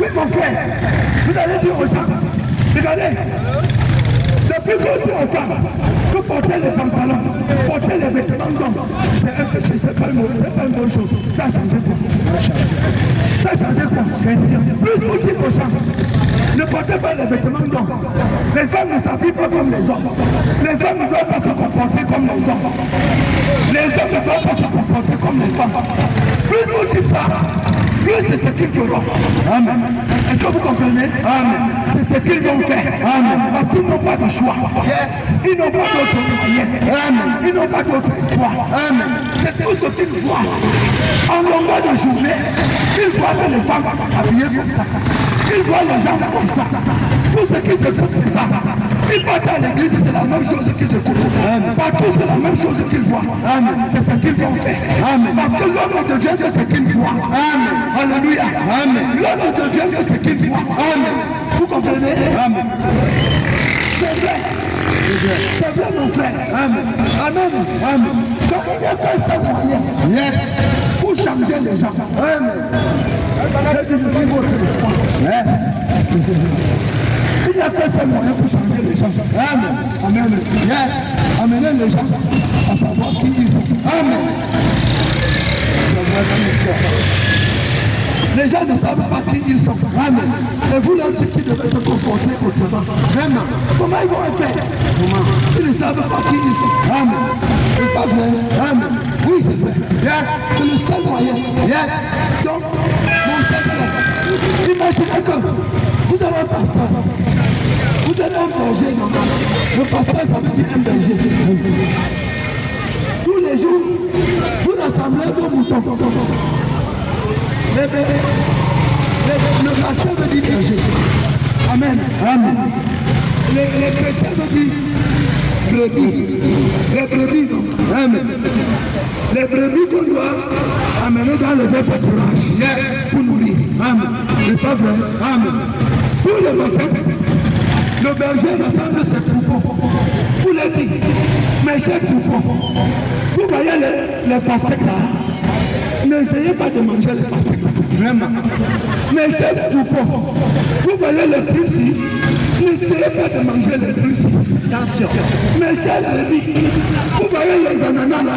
Oui, mon frère, vous allez dire aux gens, regardez, depuis qu'on dit aux femmes que porter les pantalons, porter les vêtements d'hommes, c'est un péché, c'est pas une bonne chose. Ça a changé quoi? Ça a changé quoi? Plus vous dites aux gens, ne portez pas les vêtements d'hommes. Les femmes ne s'habillent pas comme les hommes. Les femmes ne doivent pas se comporter comme les hommes. Les hommes ne doivent pas se comporter comme les femmes. Plus vous dites ça, plus c'est ce qu'ils feront. Amen. Est-ce que vous comprenez? Amen. C'est ce qu'ils vont faire. Amen. Parce qu'ils n'ont pas de choix. Ils n'ont pas d'autre moyen. Amen. Ils n'ont pas d'autre espoir. Amen. C'est tout ce qu'ils voient. En longueur de journée, ils voient que les femmes habillées comme ça. Ils voient les gens comme ça. Tout ce qu'ils écoutent, c'est ça. Ils partent à l'église, c'est la même chose qu'ils écoutent. Partout, c'est la même chose qu'ils voient. Amen. C'est ce qu'ils vont faire. Amen. Parce que l'homme devient que ce qu'il voit. Amen. Alléluia. Amen. L'homme devient que ce qu'il voit. Amen. Vous comprenez? Amen. C'est vrai. C'est vrai, mon frère. Amen. Amen. Amen. Donc il n'y a qu'un seul moyen pour changer les gens. Amen. J'ai dit, je suis votre espoir. Il n'y a qu'un seul moyen pour changer les gens. Amen. Amen. Yes. Amener les gens à savoir qui ils sont. Amen. Les gens ne savent pas qui ils sont. Amen. Et vous leur dites qu'ils devaient se comporter autrement. Vraiment. Comment ils vont faire? Comment? Ils ne savent pas qui ils sont. Amen. C'est pas vrai. Amen. Oui, c'est vrai. Yes. C'est le seul moyen. Yes. Donc, mon cher frère, imaginez que vous avez un pasteur. Vous avez un berger. Le pasteur, ça veut dire un berger. Tous les jours, vous rassemblez vos moutons. Le pasteur veut dire berger. Amen. Amen. Les chrétiens veulent dire brebis. Les brebis, donc. Amen. Les brebis qu'on doit amener dans le verre pâturage pour nourrir. Amen. C'est pas vrai. Amen. Pour le matin, le berger rassemble ses troupeaux. Pour les dire, mes chers troupeaux, vous voyez les pastèques là, n'essayez pas de manger les pastèques là. Vraiment. Mes chers troupeaux, vous voyez les pluies ici, n'essayez pas de manger les pluies ici. Attention. Mes chers brebis, vous voyez les ananas là,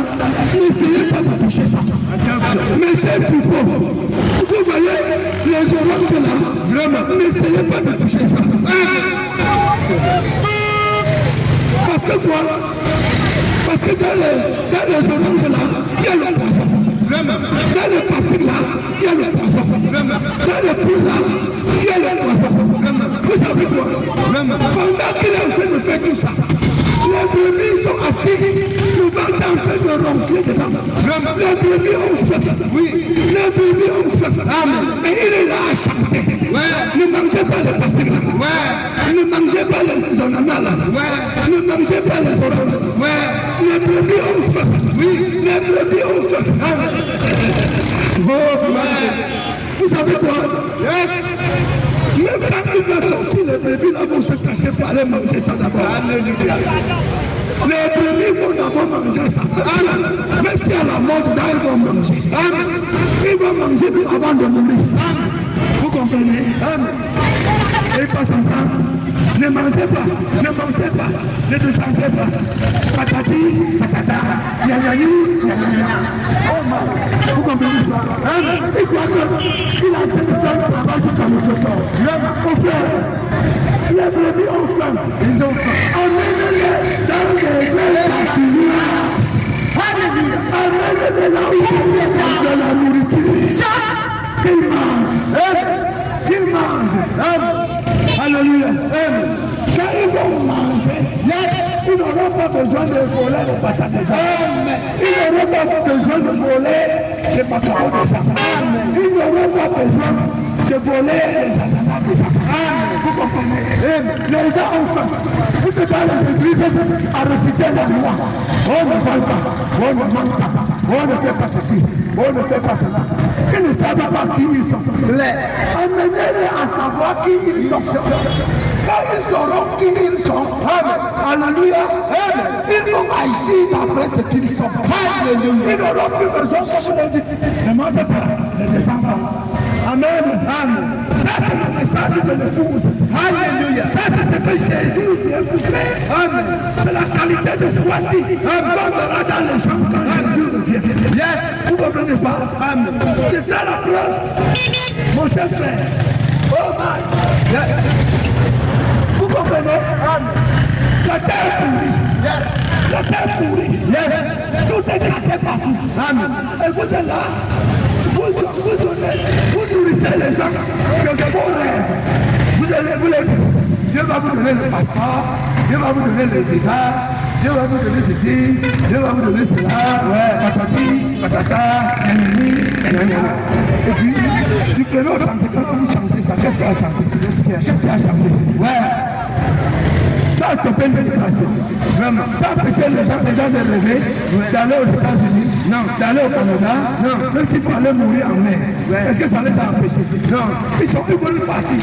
n'essayez pas de toucher ça. Attention. Mes chers troupeaux, vous voyez les oranges là, vraiment, n'essayez pas de toucher ça. Parce que quoi? Parce que dans les oranges là, il y a le poisson. Vraiment. Dans les pastilles là, il y a le poisson. Vraiment. Dans les fruits là, il y a le poisson. Vraiment. Vous savez quoi? Vraiment. Pendant qu'il est en train de faire tout ça, les brebis sont assis, le ventre est en train de ronfler dedans. Vraiment. Les brebis ont faim. Oui. Les brebis ont faim. Amen. Et il est là à chanter. Ouais. Ne mangez pas les pastilles là. Ouais. Ne mangez pas les ananas là. Ouais. Ne mangez pas les oranges. Ouais. Les brebis ont faim. Oui. Les brebis ont faim. Amen. Oh, ouais. Vous savez quoi? Yes. Même quand il va sortir, les brebis là vont se cacher pour aller manger ça d'abord. Alléluia. Les brebis vont d'abord manger ça. Amen. Même si à la mode, là, ils vont manger. Amen. Ils vont manger avant de mourir. Amen. Vous comprenez? Amen. Et pas son temps. Ne mangez pas, ne montez pas, ne descendez pas. Patati, patata, gna-gna-gni, gna-gna-gna. Oh man, vous comprenez pas? Hein? Il croit qu'il a en train de faire le travail jusqu'à nous ce soir. Mon frère, les brebis ont faim. Ils ont faim. Amenez-les dans les vrais pâturages. Alléluia. Amenez-les là où il y a de la nourriture. Qu'ils mangent. Qu'ils mangent. Alléluia. Quand ils vont manger, ils n'auront pas besoin de voler les patates des gens. Ils n'auront pas besoin de voler les macaroons des gens. Ils n'auront pas besoin de voler les ananas des gens. Vous comprenez? Les gens ont faim. Vous êtes dans les églises à réciter la loi. On ne vole pas, on ne mange pas, on ne fait pas ceci, on ne fait pas cela. Ils ne savent pas qui ils sont. Amenez-les à savoir qui ils sont. Quand ils sauront qui ils sont, alléluia, ils vont agir d'après ce qu'ils sont. Ils n'auront plus besoin, comme vous l'avez dit, ne mentez pas, ne descendez pas. Amen. Amen. Ça, c'est le message de l'épouse. Alléluia. Ça, c'est ce que Jésus vient vous faire. Amen. C'est la qualité de foi-ci. On verra dans les champs quand Jésus revient. Yes. Vous comprenez pas? Amen. C'est ça la preuve. Mon cher frère. Oh my. Yes. Vous comprenez? Amen. La terre est pourrie. Yes. La terre est pourrie. Yes. Tout est gâté partout. Amen. Et vous êtes là. Vous nourrissez les gens de faux rêves. Vous les dites, Dieu va vous donner le passeport, Dieu va vous donner le visa, Dieu va vous donner ceci, Dieu va vous donner cela, patati, patata, nanani. Et puis, tu peux l'autre, quand vous chantez ça, qu'est-ce qu'il a chanté? Qu'est-ce qu'il a chanté? Ça, c'est un peu de déplacer. Vraiment. Ça, empêcher les gens de rêver, d'aller aux États-Unis, non, d'aller au Canada, non, même s'il faut aller mourir en mer. Est-ce que ça les a empêchés? Non. Ils veulent partir.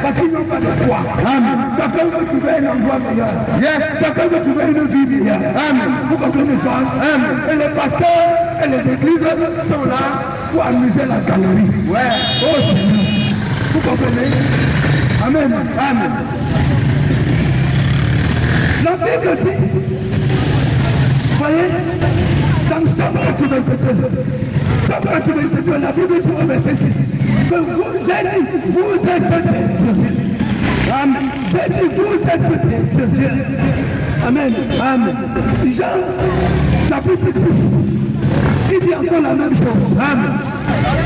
Parce qu'ils n'ont pas d'espoir. Amen. Chacun veut trouver un endroit meilleur. Chacun veut trouver une vie meilleure. Amen. Vous comprenez pas? Amen. Et les pasteurs et les églises sont là pour amuser la galerie. Oh Seigneur. Vous comprenez? Amen. Amen. La Bible dit, voyez, dans Somme 82, la Bible dit au verset 6, que j'ai dit, vous êtes des dieux. Amen. J'ai dit, vous êtes des dieux. Amen. Amen. Jean, chapitre 10, Il dit encore la même chose. Amen.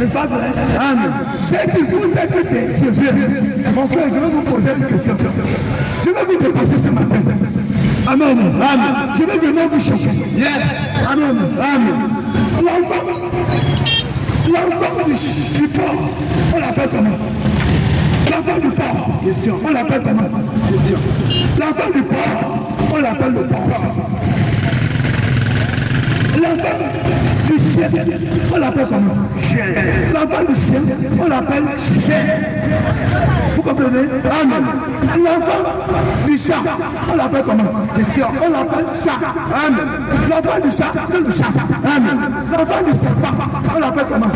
N'est-ce pas vrai? Amen. J'ai dit, vous êtes des dieux. Mon frère, je vais vous poser une question. Je vais vous dépasser ce matin. Amen. Amen. Je vais vraiment vous choquer. Yes. Amen. Amen. L'enfant du porc, on l'appelle comment? L'enfant du porc, question. On l'appelle comment? Question. L'enfant du porc, on l'appelle le porc. L'enfant du chien, on l'appelle comment? Chien. L'enfant du chien, on l'appelle chien. Vous comprenez? Amen. L'enfant du chat, on l'appelle comment? On l'appelle chat. Amen. L'enfant du chat, c'est le chat. Amen. L'enfant du serpent, on l'appelle comment?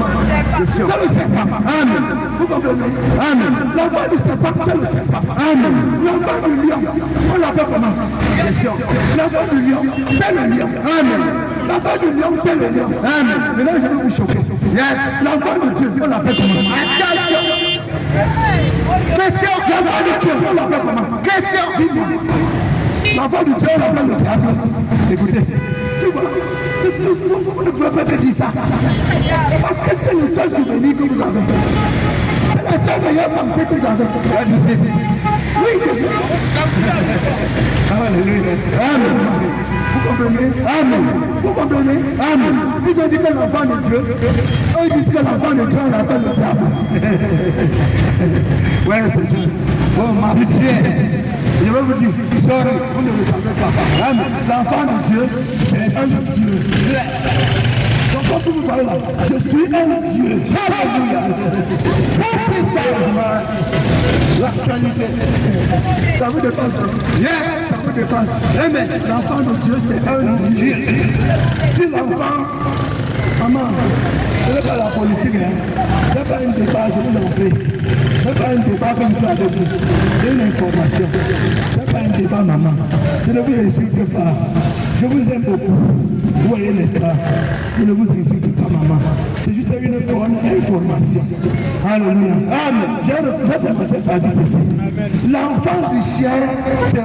C'est le serpent. Amen. Vous comprenez? Amen. L'enfant du serpent, c'est le serpent. Amen. L'enfant du lion, on l'appelle comment? L'enfant du lion, c'est le lion. Amen. L'enfant du lion, c'est le lion. Amen. Maintenant, je vais vous choquer. Yes. L'enfant de Dieu, on l'appelle comment? Attention. Question. L'enfant de Dieu, on l'appelle comment? Question. L'enfant de Dieu, on l'appelle le diable. Écoutez. Tu vois, vous ne pouvez pas te dire ça. Parce que c'est le seul souvenir que vous avez. C'est la seule meilleure pensée que vous avez. Oui, c'est vrai. Alléluia. Amen. Vous comprenez? Amen. Vous comprenez? Amen. Ils ont dit que l'enfant de Dieu, eux disent que l'enfant de Dieu, on l'appelle le diable. Ouais, c'est ça. Bon, ma petite, je vais vous dire, sorry, vous ne le savez pas. Amen. L'enfant de Dieu, c'est un Dieu. Donc quand vous voyez là, je suis un Dieu. Alléluia. L'actualité, ça vous dépasse. Yes, ça vous dépasse. Amen. L'enfant de Dieu, c'est un Dieu. Si l'enfant, maman, ce n'est pas la politique, hein. Ce n'est pas un débat, je vous en prie. Ce n'est pas un débat comme ça avec vous. C'est une information. Ce n'est pas un débat, maman. Je ne vous insulte pas. Je vous aime beaucoup. Vous voyez, n'est-ce pas? Je ne vous insulte pas, maman. C'est juste une bonne information. Alléluia. Amen. Je vais commencer par dire ceci. L'enfant du chien, c'est le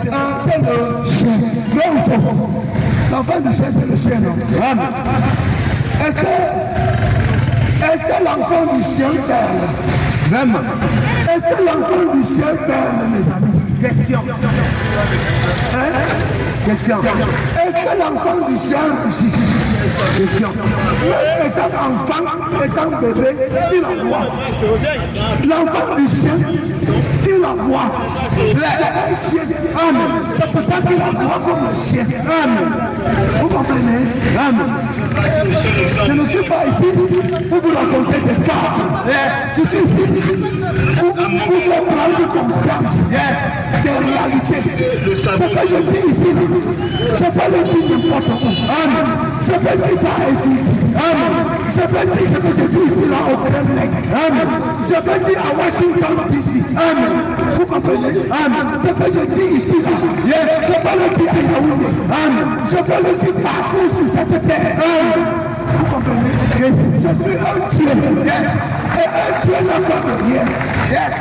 chien. Vrai ou faux? L'enfant du chien, c'est le chien, non? Amen. Est-ce que l'enfant du chien parle? Vraiment. Est-ce que l'enfant du chien parle, mes amis? Question. Hein? Question. Est-ce que l'enfant du chien réussit? Question. Même étant enfant, étant bébé, il aboie. L'enfant du chien, il aboie. C'est un chien. Amen. C'est pour ça qu'il aboie comme le chien. Amen. Vous comprenez? Amen. Je ne suis pas ici pour vous raconter des fables. Je suis ici pour vous prendre conscience des réalités. Ce que je dis ici, je peux le dire n'importe où. Amen. Je peux dire ça à écouter. Amen. Je peux dire ce que je dis ici là au Québec. Amen. Je peux dire à Washington DC. Amen. Vous comprenez? Amen. Ce que je dis ici là, je peux le dire à Yaoundé. Amen. Je peux le dire partout sur cette terre. Amen. Vous comprenez? Je suis un Dieu. Yes. Et un Dieu n'a pas de rien. Yes.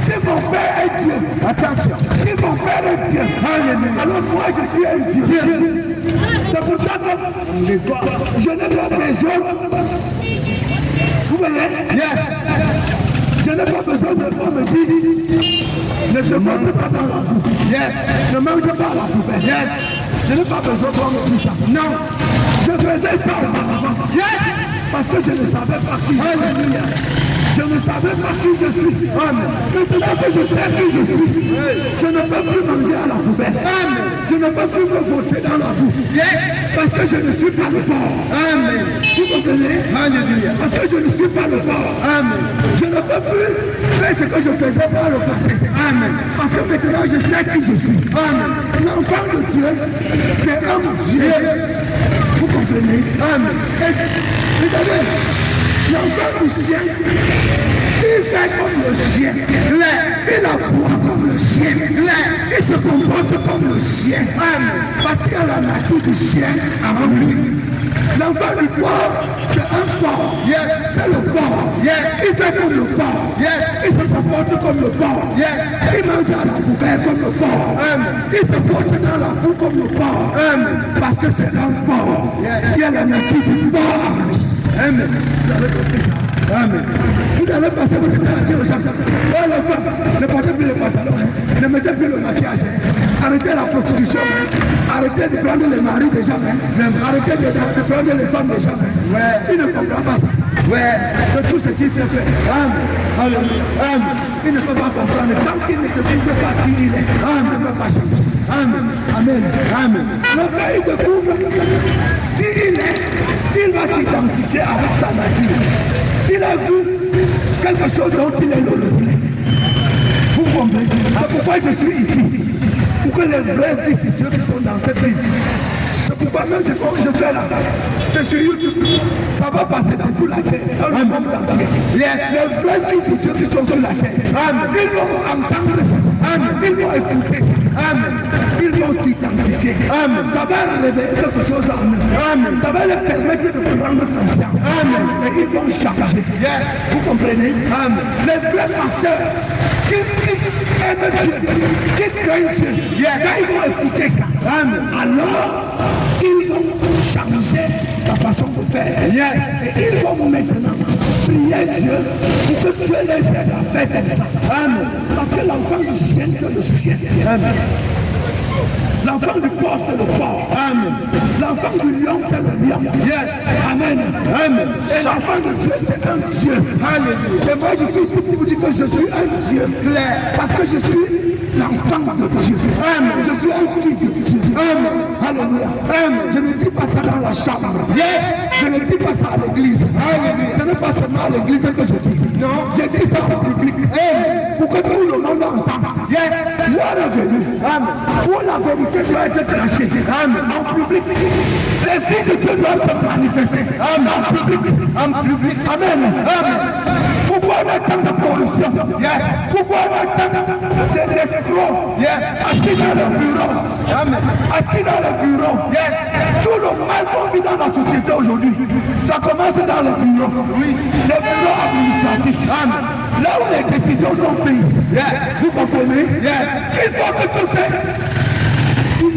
Si mon père est Dieu, attention, si mon père est Dieu, alors moi je suis un Dieu. C'est pour ça que je n'ai pas besoin. Vous voyez? Yes. Je n'ai pas besoin de moi me dire, ne te montre pas dans la boue. Yes. Ne mange pas à la poubelle. Yes. Je n'ai pas besoin qu'on me dise ça. Non. Je faisais ça auparavant. Yes. Parce que je ne savais pas qui. Alléluia. Je ne savais pas qui je suis. Amen. Maintenant que je sais qui je suis, je ne peux plus manger à la poubelle. Amen. Je ne peux plus me voter dans la boue. Yes. Parce que je ne suis pas le porc. Amen. Vous comprenez? Alléluia. Parce que je ne suis pas le porc. Amen. Je ne peux plus faire ce que je faisais par le passé. Amen. Parce que maintenant je sais qui je suis. Amen. L'enfant de Dieu, c'est un Dieu. Vous comprenez? Amen. Regardez. L'enfant du chien, il fait comme le chien, il aboie comme le chien, il se comporte comme le chien. Parce qu'il y a la nature du chien avant lui. L'enfant du porc, c'est un porc. Yes. C'est le porc. Yes. Il fait comme le porc. Yes. Il se comporte comme le porc. Yes. Il mange à la poubelle comme le porc. Il se porte dans la boue comme le porc. Parce que c'est un porc. Yes. Il y a la nature du porc. Amen. Vous avez compris ça. Amen. Vous allez passer votre temps à dire aux gens, oh les femmes, ne portez plus les pantalons, ne mettez plus le maquillage, arrêtez la prostitution, arrêtez de prendre les maris des gens, arrêtez de prendre les femmes des gens. Ouais. Il ne comprend pas ça. Ouais, c'est tout ce qui s'est fait. Amen. Alléluia. Amen. Il ne peut pas comprendre. Tant qu'il ne découvre pas qui il est, il ne peut pas changer. Amen. Amen. Amen. Lorsqu'il il découvre qui il est, il va s'identifier avec sa nature. Il a vu quelque chose dont il est le reflet. Vous comprenez? C'est pourquoi je suis ici. Pour que les vrais fils de Dieu qui sont dans cette ville. C'est pourquoi même ce que je fais là, c'est sur YouTube. Ça va passer dans toute la terre, dans le monde entier. Les vrais fils de Dieu qui sont sur la terre, ils vont entendre ça. Ils vont écouter ça. Ils vont s'identifier. Ça va réveiller quelque chose en eux. Ça va leur permettre de prendre conscience. Et ils vont changer. Vous comprenez? Les vrais pasteurs qui aiment Dieu, qui craignent Dieu, quand ils vont écouter ça, alors ils vont changer la façon de faire. Et ils vont maintenant prier Dieu pour que Dieu les aide à faire comme ça. Parce que l'enfant du chien, c'est le chien. L'enfant du porc, c'est le porc. L'enfant du lion, c'est le lion. Amen. Et l'enfant de Dieu, c'est un Dieu. Et moi, je suis ici pour vous dire que je suis un Dieu. Parce que je suis l'enfant de Dieu. Je suis un fils de Dieu. Alléluia. Je ne dis pas ça dans la chambre. Je ne dis pas ça à l'église. Ce n'est pas seulement à l'église que je dis. Non. Je dis ça au public. Pour que tout le monde entende. Gloire est venue. Où la vérité doit être tranchée. En public. Les filles de Dieu doivent se manifester. En public. Amen. Pourquoi on attend de corruption? Pourquoi on attend des escrocs? Assis dans le bureau. Assis dans le bureau. Tout le mal qu'on vit dans la société aujourd'hui, ça commence dans le bureau. Les bureaux administratifs. Là où les décisions sont prises. Vous comprenez? Il faut que tous ces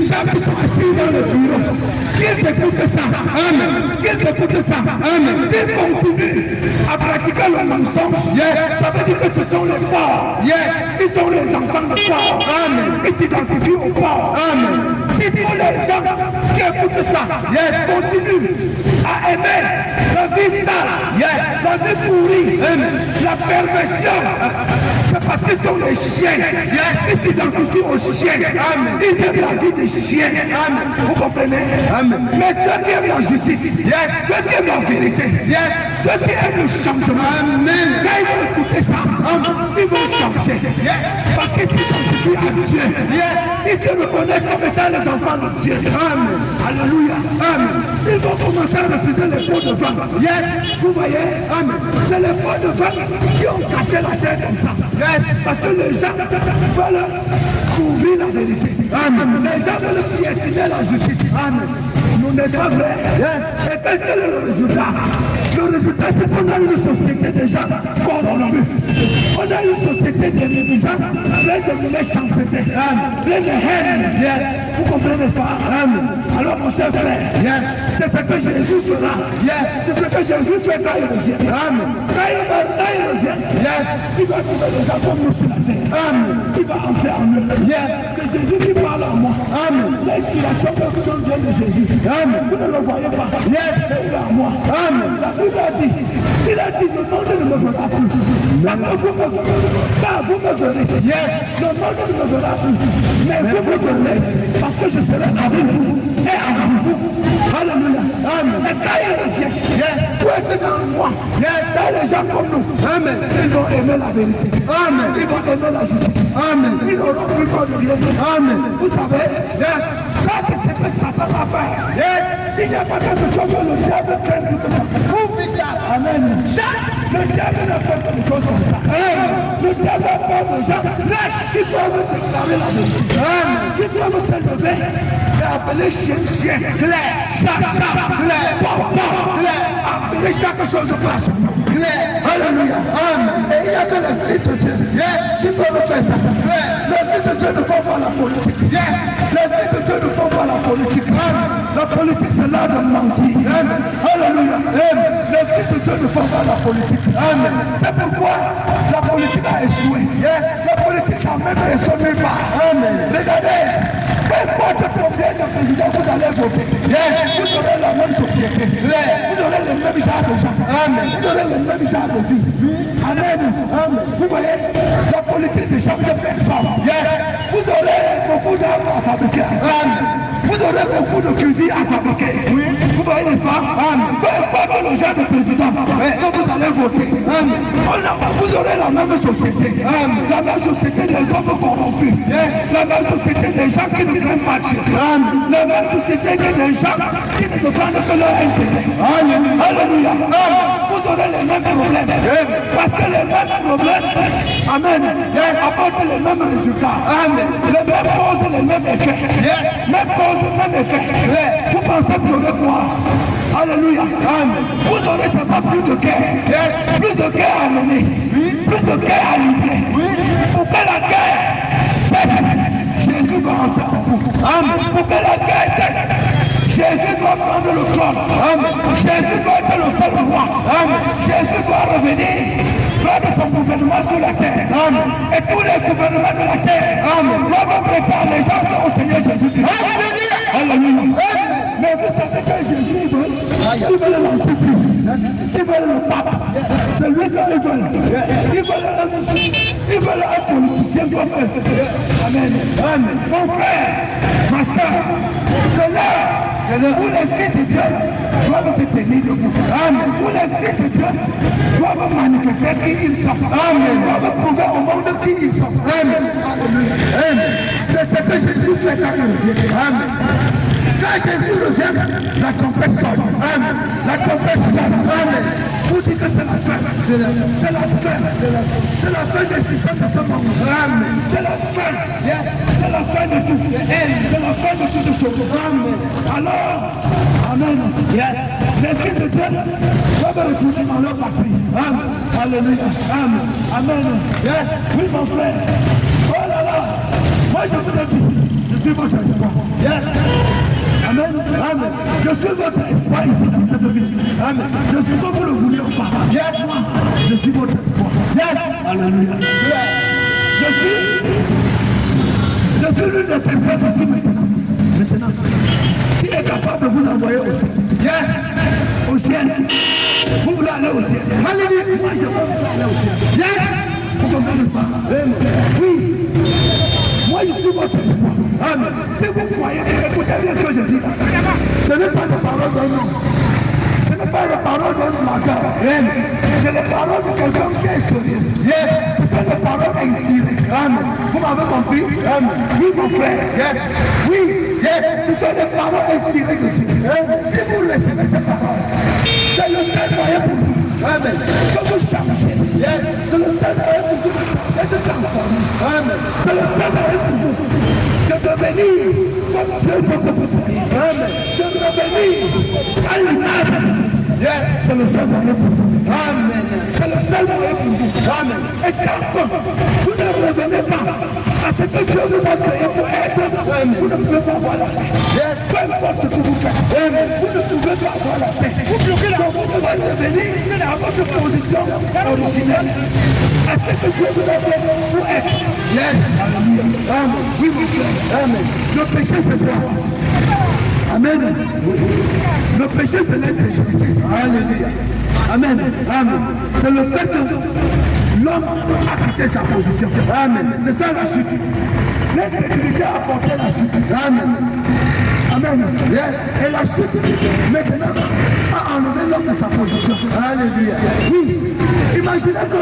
gens qui sont assis dans le bureau, qu'ils écoutent ça. Qu'ils écoutent ça. S'ils continuent à pratiquer le mensonge, ça veut dire que ce sont les pauvres. Ils sont les enfants de pauvres. Ils s'identifient aux pauvres. Si tous les gens qui écoutent ça continuent à aimer la vie sale, la vie pourrie, la perversion, c'est parce qu'ils sont les chiens. Ils s'identifient aux chiens. Ils aiment la vie des chiens. Vous comprenez? Mais ceux qui aiment la justice, ceux qui aiment la vérité, ceux qui aiment le changement, quand ils vont écouter ça, ils vont changer. Parce qu'ils s'identifient à Dieu. Ils se reconnaissent comme étant les enfants de Dieu. Alléluia. Ils vont commencer à refuser les pots de vin. Vous voyez? C'est les pots de vin qui ont caché la terre comme ça. Parce que les gens veulent couvrir la vérité. Les gens veulent piétiner la justice. Nous n'est pas vrai. Et quel est le résultat? Le résultat, c'est qu'on a une société de gens corrompus. On a une société de gens plein de méchanceté, plein de haine. Vous comprenez, n'est-ce pas? Alors, mon cher frère, c'est ce que Jésus fera. C'est ce que Jésus fait quand il revient. Quand il revient, il va trouver des gens comme nous sur la terre. Il va entrer en eux. C'est Jésus qui parle en moi. L'inspiration que vous donne vient de Jésus. Vous ne le voyez pas. Il est en moi. La Bible a dit, le monde ne me verra plus. Parce que vous me verrez. Car vous me verrez. Le monde ne me verra plus. Mais vous me verrez. Parce que je serai avec vous. Et avec vous. Alléluia. Et quand il revient, vous êtes dans moi. Dans les gens comme nous. Ils vont aimer la vérité. Ils vont aimer la justice. Ils n'auront plus peur de rien. Vous savez, ça c'est ce que Satan va faire. Il n'y a pas quelque chose que le diable craint plus que ça. Amen. Le diable n'a pas de choses comme ça. Le diable n'a pas de gens qui peuvent déclarer la vérité. Qui peuvent se lever et appeler chien, chat, appeler chaque chose par son nom. Alléluia. Et il y a que les fils de Dieu qui peuvent faire ça. Les fils de Dieu ne font pas la politique. Les fils de Dieu ne font pas la politique. La politique, c'est l'art de mentir. Alléluia. Les fils de Dieu ne font pas la politique. C'est pourquoi la politique a échoué. La politique a même résonné pas. Regardez, peu importe combien de présidents vous allez voter, vous aurez la même société. Vous aurez le même genre de gens. Vous aurez le même genre de vie. Amen. Vous voyez, la politique ne change personne. Vous aurez beaucoup d'armes à fabriquer. Vous aurez beaucoup de fusils à fabriquer. Vous voyez, n'est-ce pas? Peu importe le genre de président que vous allez voter, vous aurez la même société. La même société des hommes corrompus. La même société des gens qui ne craignent pas Dieu. La même société que des gens qui ne défendent que leur intérêt. Alléluia. Vous aurez les mêmes problèmes. Parce que les mêmes problèmes, amen, apportent les mêmes résultats. Les mêmes causes, les mêmes effets. Même cause, même effet. Vous pensez que vous aurez quoi? Alléluia. Vous aurez seulement plus de guerre. Plus de guerre à mener. Plus de guerre à livrer. Pour que la guerre cesse, Jésus va entrer en vous. Pour que la guerre cesse, Jésus doit prendre le trône. Jésus doit être le seul roi. Jésus doit revenir, prendre son gouvernement sur la terre. Et tous les gouvernements de la terre doivent préparer les gens au Seigneur Jésus-Christ. Alléluia. Mais vous savez que Jésus veut l'antichrist. Ils veulent le pape. C'est lui qu'ils veulent. Ils veulent un politicien comme eux. Amen. Mon frère, ma soeur, c'est là où les fils de Dieu doivent se tenir debout. Où les fils de Dieu doivent manifester qui ils sont. Doivent prouver au monde qui ils sont. C'est ce que Jésus fait quand il revient. Quand Jésus revient, la tempête sonne. La tempête sonne. Vous dites que c'est la fin. C'est la fin. C'est la fin des systèmes de ce monde. C'est la fin. C'est la fin de tout. C'est la fin de toutes choses. Alors, amen. Les fils de Dieu doivent retourner dans leur patrie. Alléluia. Amen. Oui, mon frère. Oh là là. Moi, je vous ai dit, je suis votre espoir. Amen. Je suis votre espoir ici dans cette ville. Je suis comme vous le voulez ou pas. Je suis votre espoir. Alléluia. Je suis l'une des personnes ici maintenant qui est capable de vous envoyer au ciel. Au ciel. Vous voulez aller au ciel. Alléluia. Moi, je veux vous aller au ciel. Vous comprenez pas? Oui. Moi, je suis votre espoir. Si vous croyez, écoutez bien ce que je dis. Ce n'est pas les paroles d'un homme. Ce n'est pas les paroles d'un matin. C'est les paroles de quelqu'un qui est sérieux. Ce sont des paroles inspirées. Vous m'avez compris? Oui, mon frère. Oui. Ce sont des paroles inspirées de Dieu. Si vous recevez ces paroles, c'est le seul moyen pour vous. Que vous changez. C'est le seul moyen pour vous d'être transformé. C'est le seul moyen pour vous de devenir comme Dieu veut que vous soyez. De revenir à l'image de Jésus. C'est le seul moyen pour vous. C'est le seul moyen pour vous. Et tant que vous ne revenez pas à ce que Dieu vous a créé pour être, vous ne pouvez pas avoir la paix. Peu importe ce que vous faites, vous ne pouvez pas avoir la paix. Donc vous devez revenir à votre position originelle, à ce que Dieu vous a fait pour être. Alléluia. Oui, mon frère. Le péché, c'est quoi? Amen. Le péché, c'est l'incrédulité. Alléluia. Amen. C'est le fait que l'homme a quitté sa position. C'est ça la chute. L'incrédulité a apporté la chute. Amen. Et la chute, maintenant, a enlevé l'homme de sa position. Alléluia. Oui. Imaginez que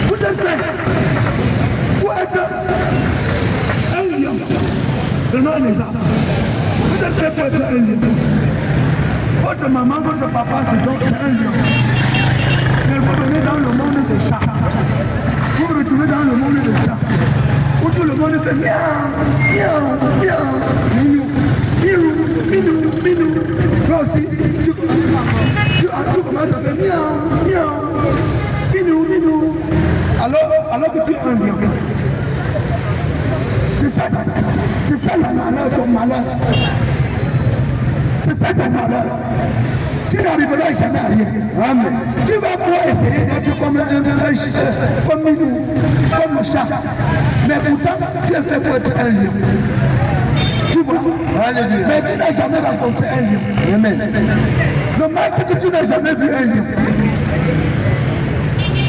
vous êtes fait pour être un lion. Le nom des arbres. Vous êtes fait pour être un lion. Votre maman, votre papa, c'est un lion. Mais vous venez dans le monde des chats. Vous vous retrouvez dans le monde des chats. Où tout le monde fait miaou, miaou, miaou, minou, minou, minou, minou. Toi aussi, tu commences à faire miaou, miaou, minou, minou. Alors que tu es un lion. malheur. C'est ça ton malheur. Tu n'arriveras jamais à rien. Amen. Tu vas pouvoir essayer d'être comme nous, comme le chat. Mais pourtant, tu es fait pour être un lion. Tu vois? Alléluia. Mais tu n'as jamais rencontré un lion. Amen. Le mal, c'est que tu n'as jamais vu un lion.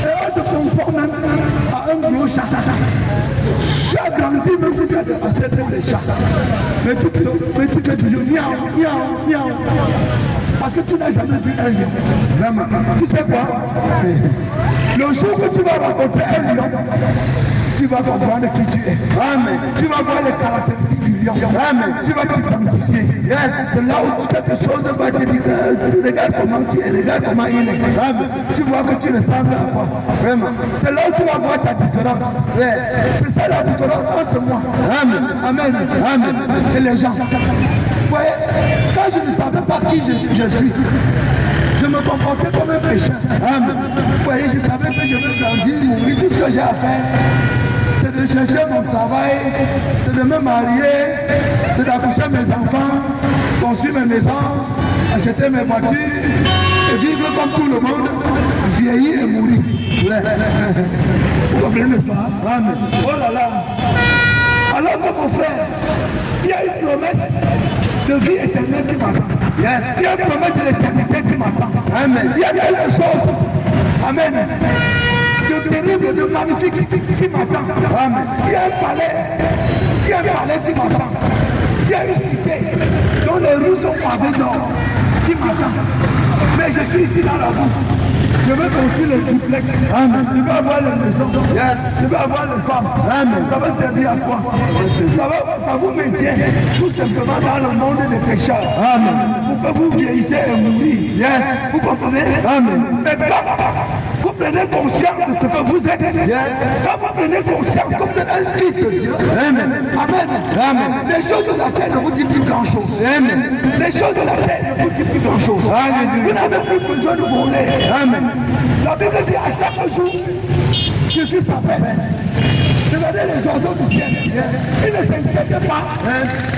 Et on te conforme même à un gros chat. Tu as grandi même jusqu'à te passer des chats. Mais tu fais toujours miaou, miaou, miaou. Parce que tu n'as jamais vu un lion. Vraiment. Tu sais quoi? Le jour où tu vas rencontrer un lion, tu vas comprendre qui tu es. Amen. Tu vas voir les caractéristiques du lion. Amen. Tu vas t'identifier. Yes. C'est là où quelque chose va te dire, regarde comment tu es, regarde comment il est. Amen. Tu vois que tu ressembles à quoi? Vraiment. C'est là où tu vas voir ta différence. Yeah. C'est ça la différence entre moi. Amen. Amen. Amen. Et les gens. Vous voyez, quand je ne savais pas qui je suis, je me comportais comme un pécheur. Amen. Vous voyez, je savais que je veux grandir, mourir. Tout ce que j'ai à faire, c'est de chercher mon travail, c'est de me marier, c'est d'accoucher mes enfants, construire mes maisons, acheter mes voitures et vivre comme tout le monde, vieillir et mourir. Vous comprenez, n'est-ce pas? Amen. Oh là là. Alors que mon frère, il y a une promesse de vie éternelle qui m'attend. Yes. Il y a une promesse de l'éternité qui m'attend. Amen. Il y a quelque chose. Amen. De terrible, de magnifique qui m'attend. Amen. Il y a un palais. Il y a un palais qui m'attend. Il y a une cité dont les rues sont pavées d'or qui m'attend. Mais je suis ici dans la boue. Je veux construire le duplex. Amen. Je veux avoir les maisons. Yes. Je veux avoir les femmes. Amen. Ça va servir à quoi? Ça vous maintient tout simplement dans le monde des pécheurs. Amen. Pour que vous vieillissez et mourriez. Yes. Vous comprenez? Amen. Et quand vous prenez conscience de ce que vous êtes, yes. Quand vous prenez conscience que vous êtes un fils de Dieu, Amen. Amen. Amen. Les choses de la terre ne vous disent plus grand chose. Amen. Les choses de la terre ne vous disent plus grand chose. Amen. Vous n'avez plus besoin de voler. Amen. La Bible dit à chaque jour, Jésus s'appelle. Regardez les oiseaux du ciel. Yeah. Ils ne s'inquiètent pas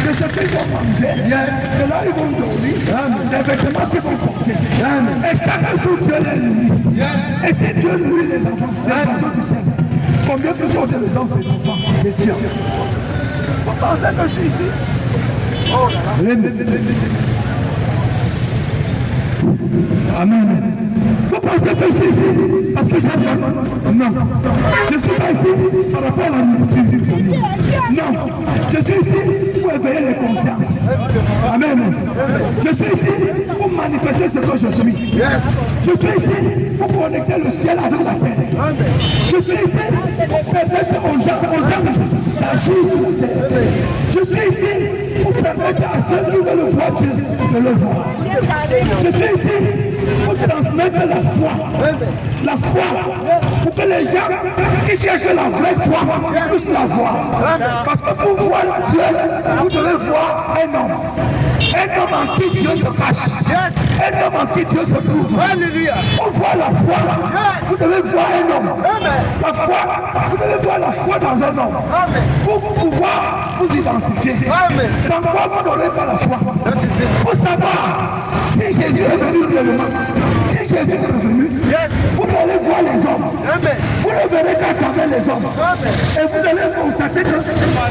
de ce qu'ils vont manger. Yeah. De là, ils vont dormir. Des vêtements qu'ils vont porter. Et chaque jour, Dieu les nourrit. Yeah. Et si Dieu nourrit les enfants, les oiseaux du ciel, combien plus sont les hommes, ces enfants? Les siens. Vous pensez que je suis ici? Oh là là. Amen. Vous pensez que je suis ici parce que j'ai faim? Non. Je ne suis pas ici par rapport à la nourriture du famille. Non. Je suis ici pour éveiller les consciences. Amen. Je suis ici pour manifester ce que je suis. Je suis ici pour connecter le ciel avec la terre. Je suis ici pour permettre aux gens, aux anges d'agir sur la terre. Je suis ici pour permettre à ceux qui veulent le voir Dieu de le voir. Je suis ici pour transmettre la foi. La foi. Pour que les gens qui cherchent la vraie foi puissent la voir. Parce que pour voir Dieu, vous devez voir un homme. Un homme en qui Dieu se cache. Un homme en qui Dieu se trouve. Alléluia. Pour voir la foi, vous devez voir un homme. La foi, vous devez voir la foi dans un homme. Pour pouvoir vous identifier. Sans quoi vous n'aurez pas la foi. Pour savoir si Jésus est venu réellement. Si Jésus est revenu, vous allez voir les hommes. Vous ne verrez qu'à travers les hommes. Et vous allez constater que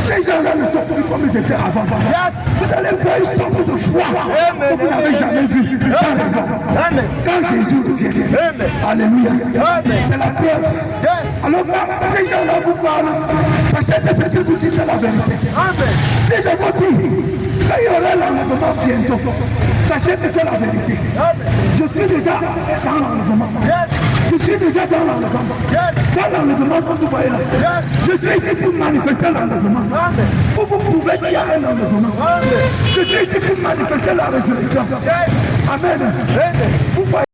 ces gens-là ne sont plus comme ils étaient avant. Vous allez voir une sorte de foi que vous n'avez jamais vue dans les hommes. Quand Jésus revient. Alléluia. C'est la preuve. Alors quand ces gens-là vous parlent, sachez que ce que vous dites, c'est la vérité. Si je vous dis, quand il y aura l'enlèvement bientôt, sachez que c'est la vérité. Je suis déjà dans l'enlèvement. Je suis déjà dans l'enlèvement. Dans l'enlèvement que vous voyez là. Je suis ici pour manifester l'enlèvement. Pour vous prouver qu'il y a un enlèvement. Je suis ici pour manifester la résurrection. Amen. Vous voyez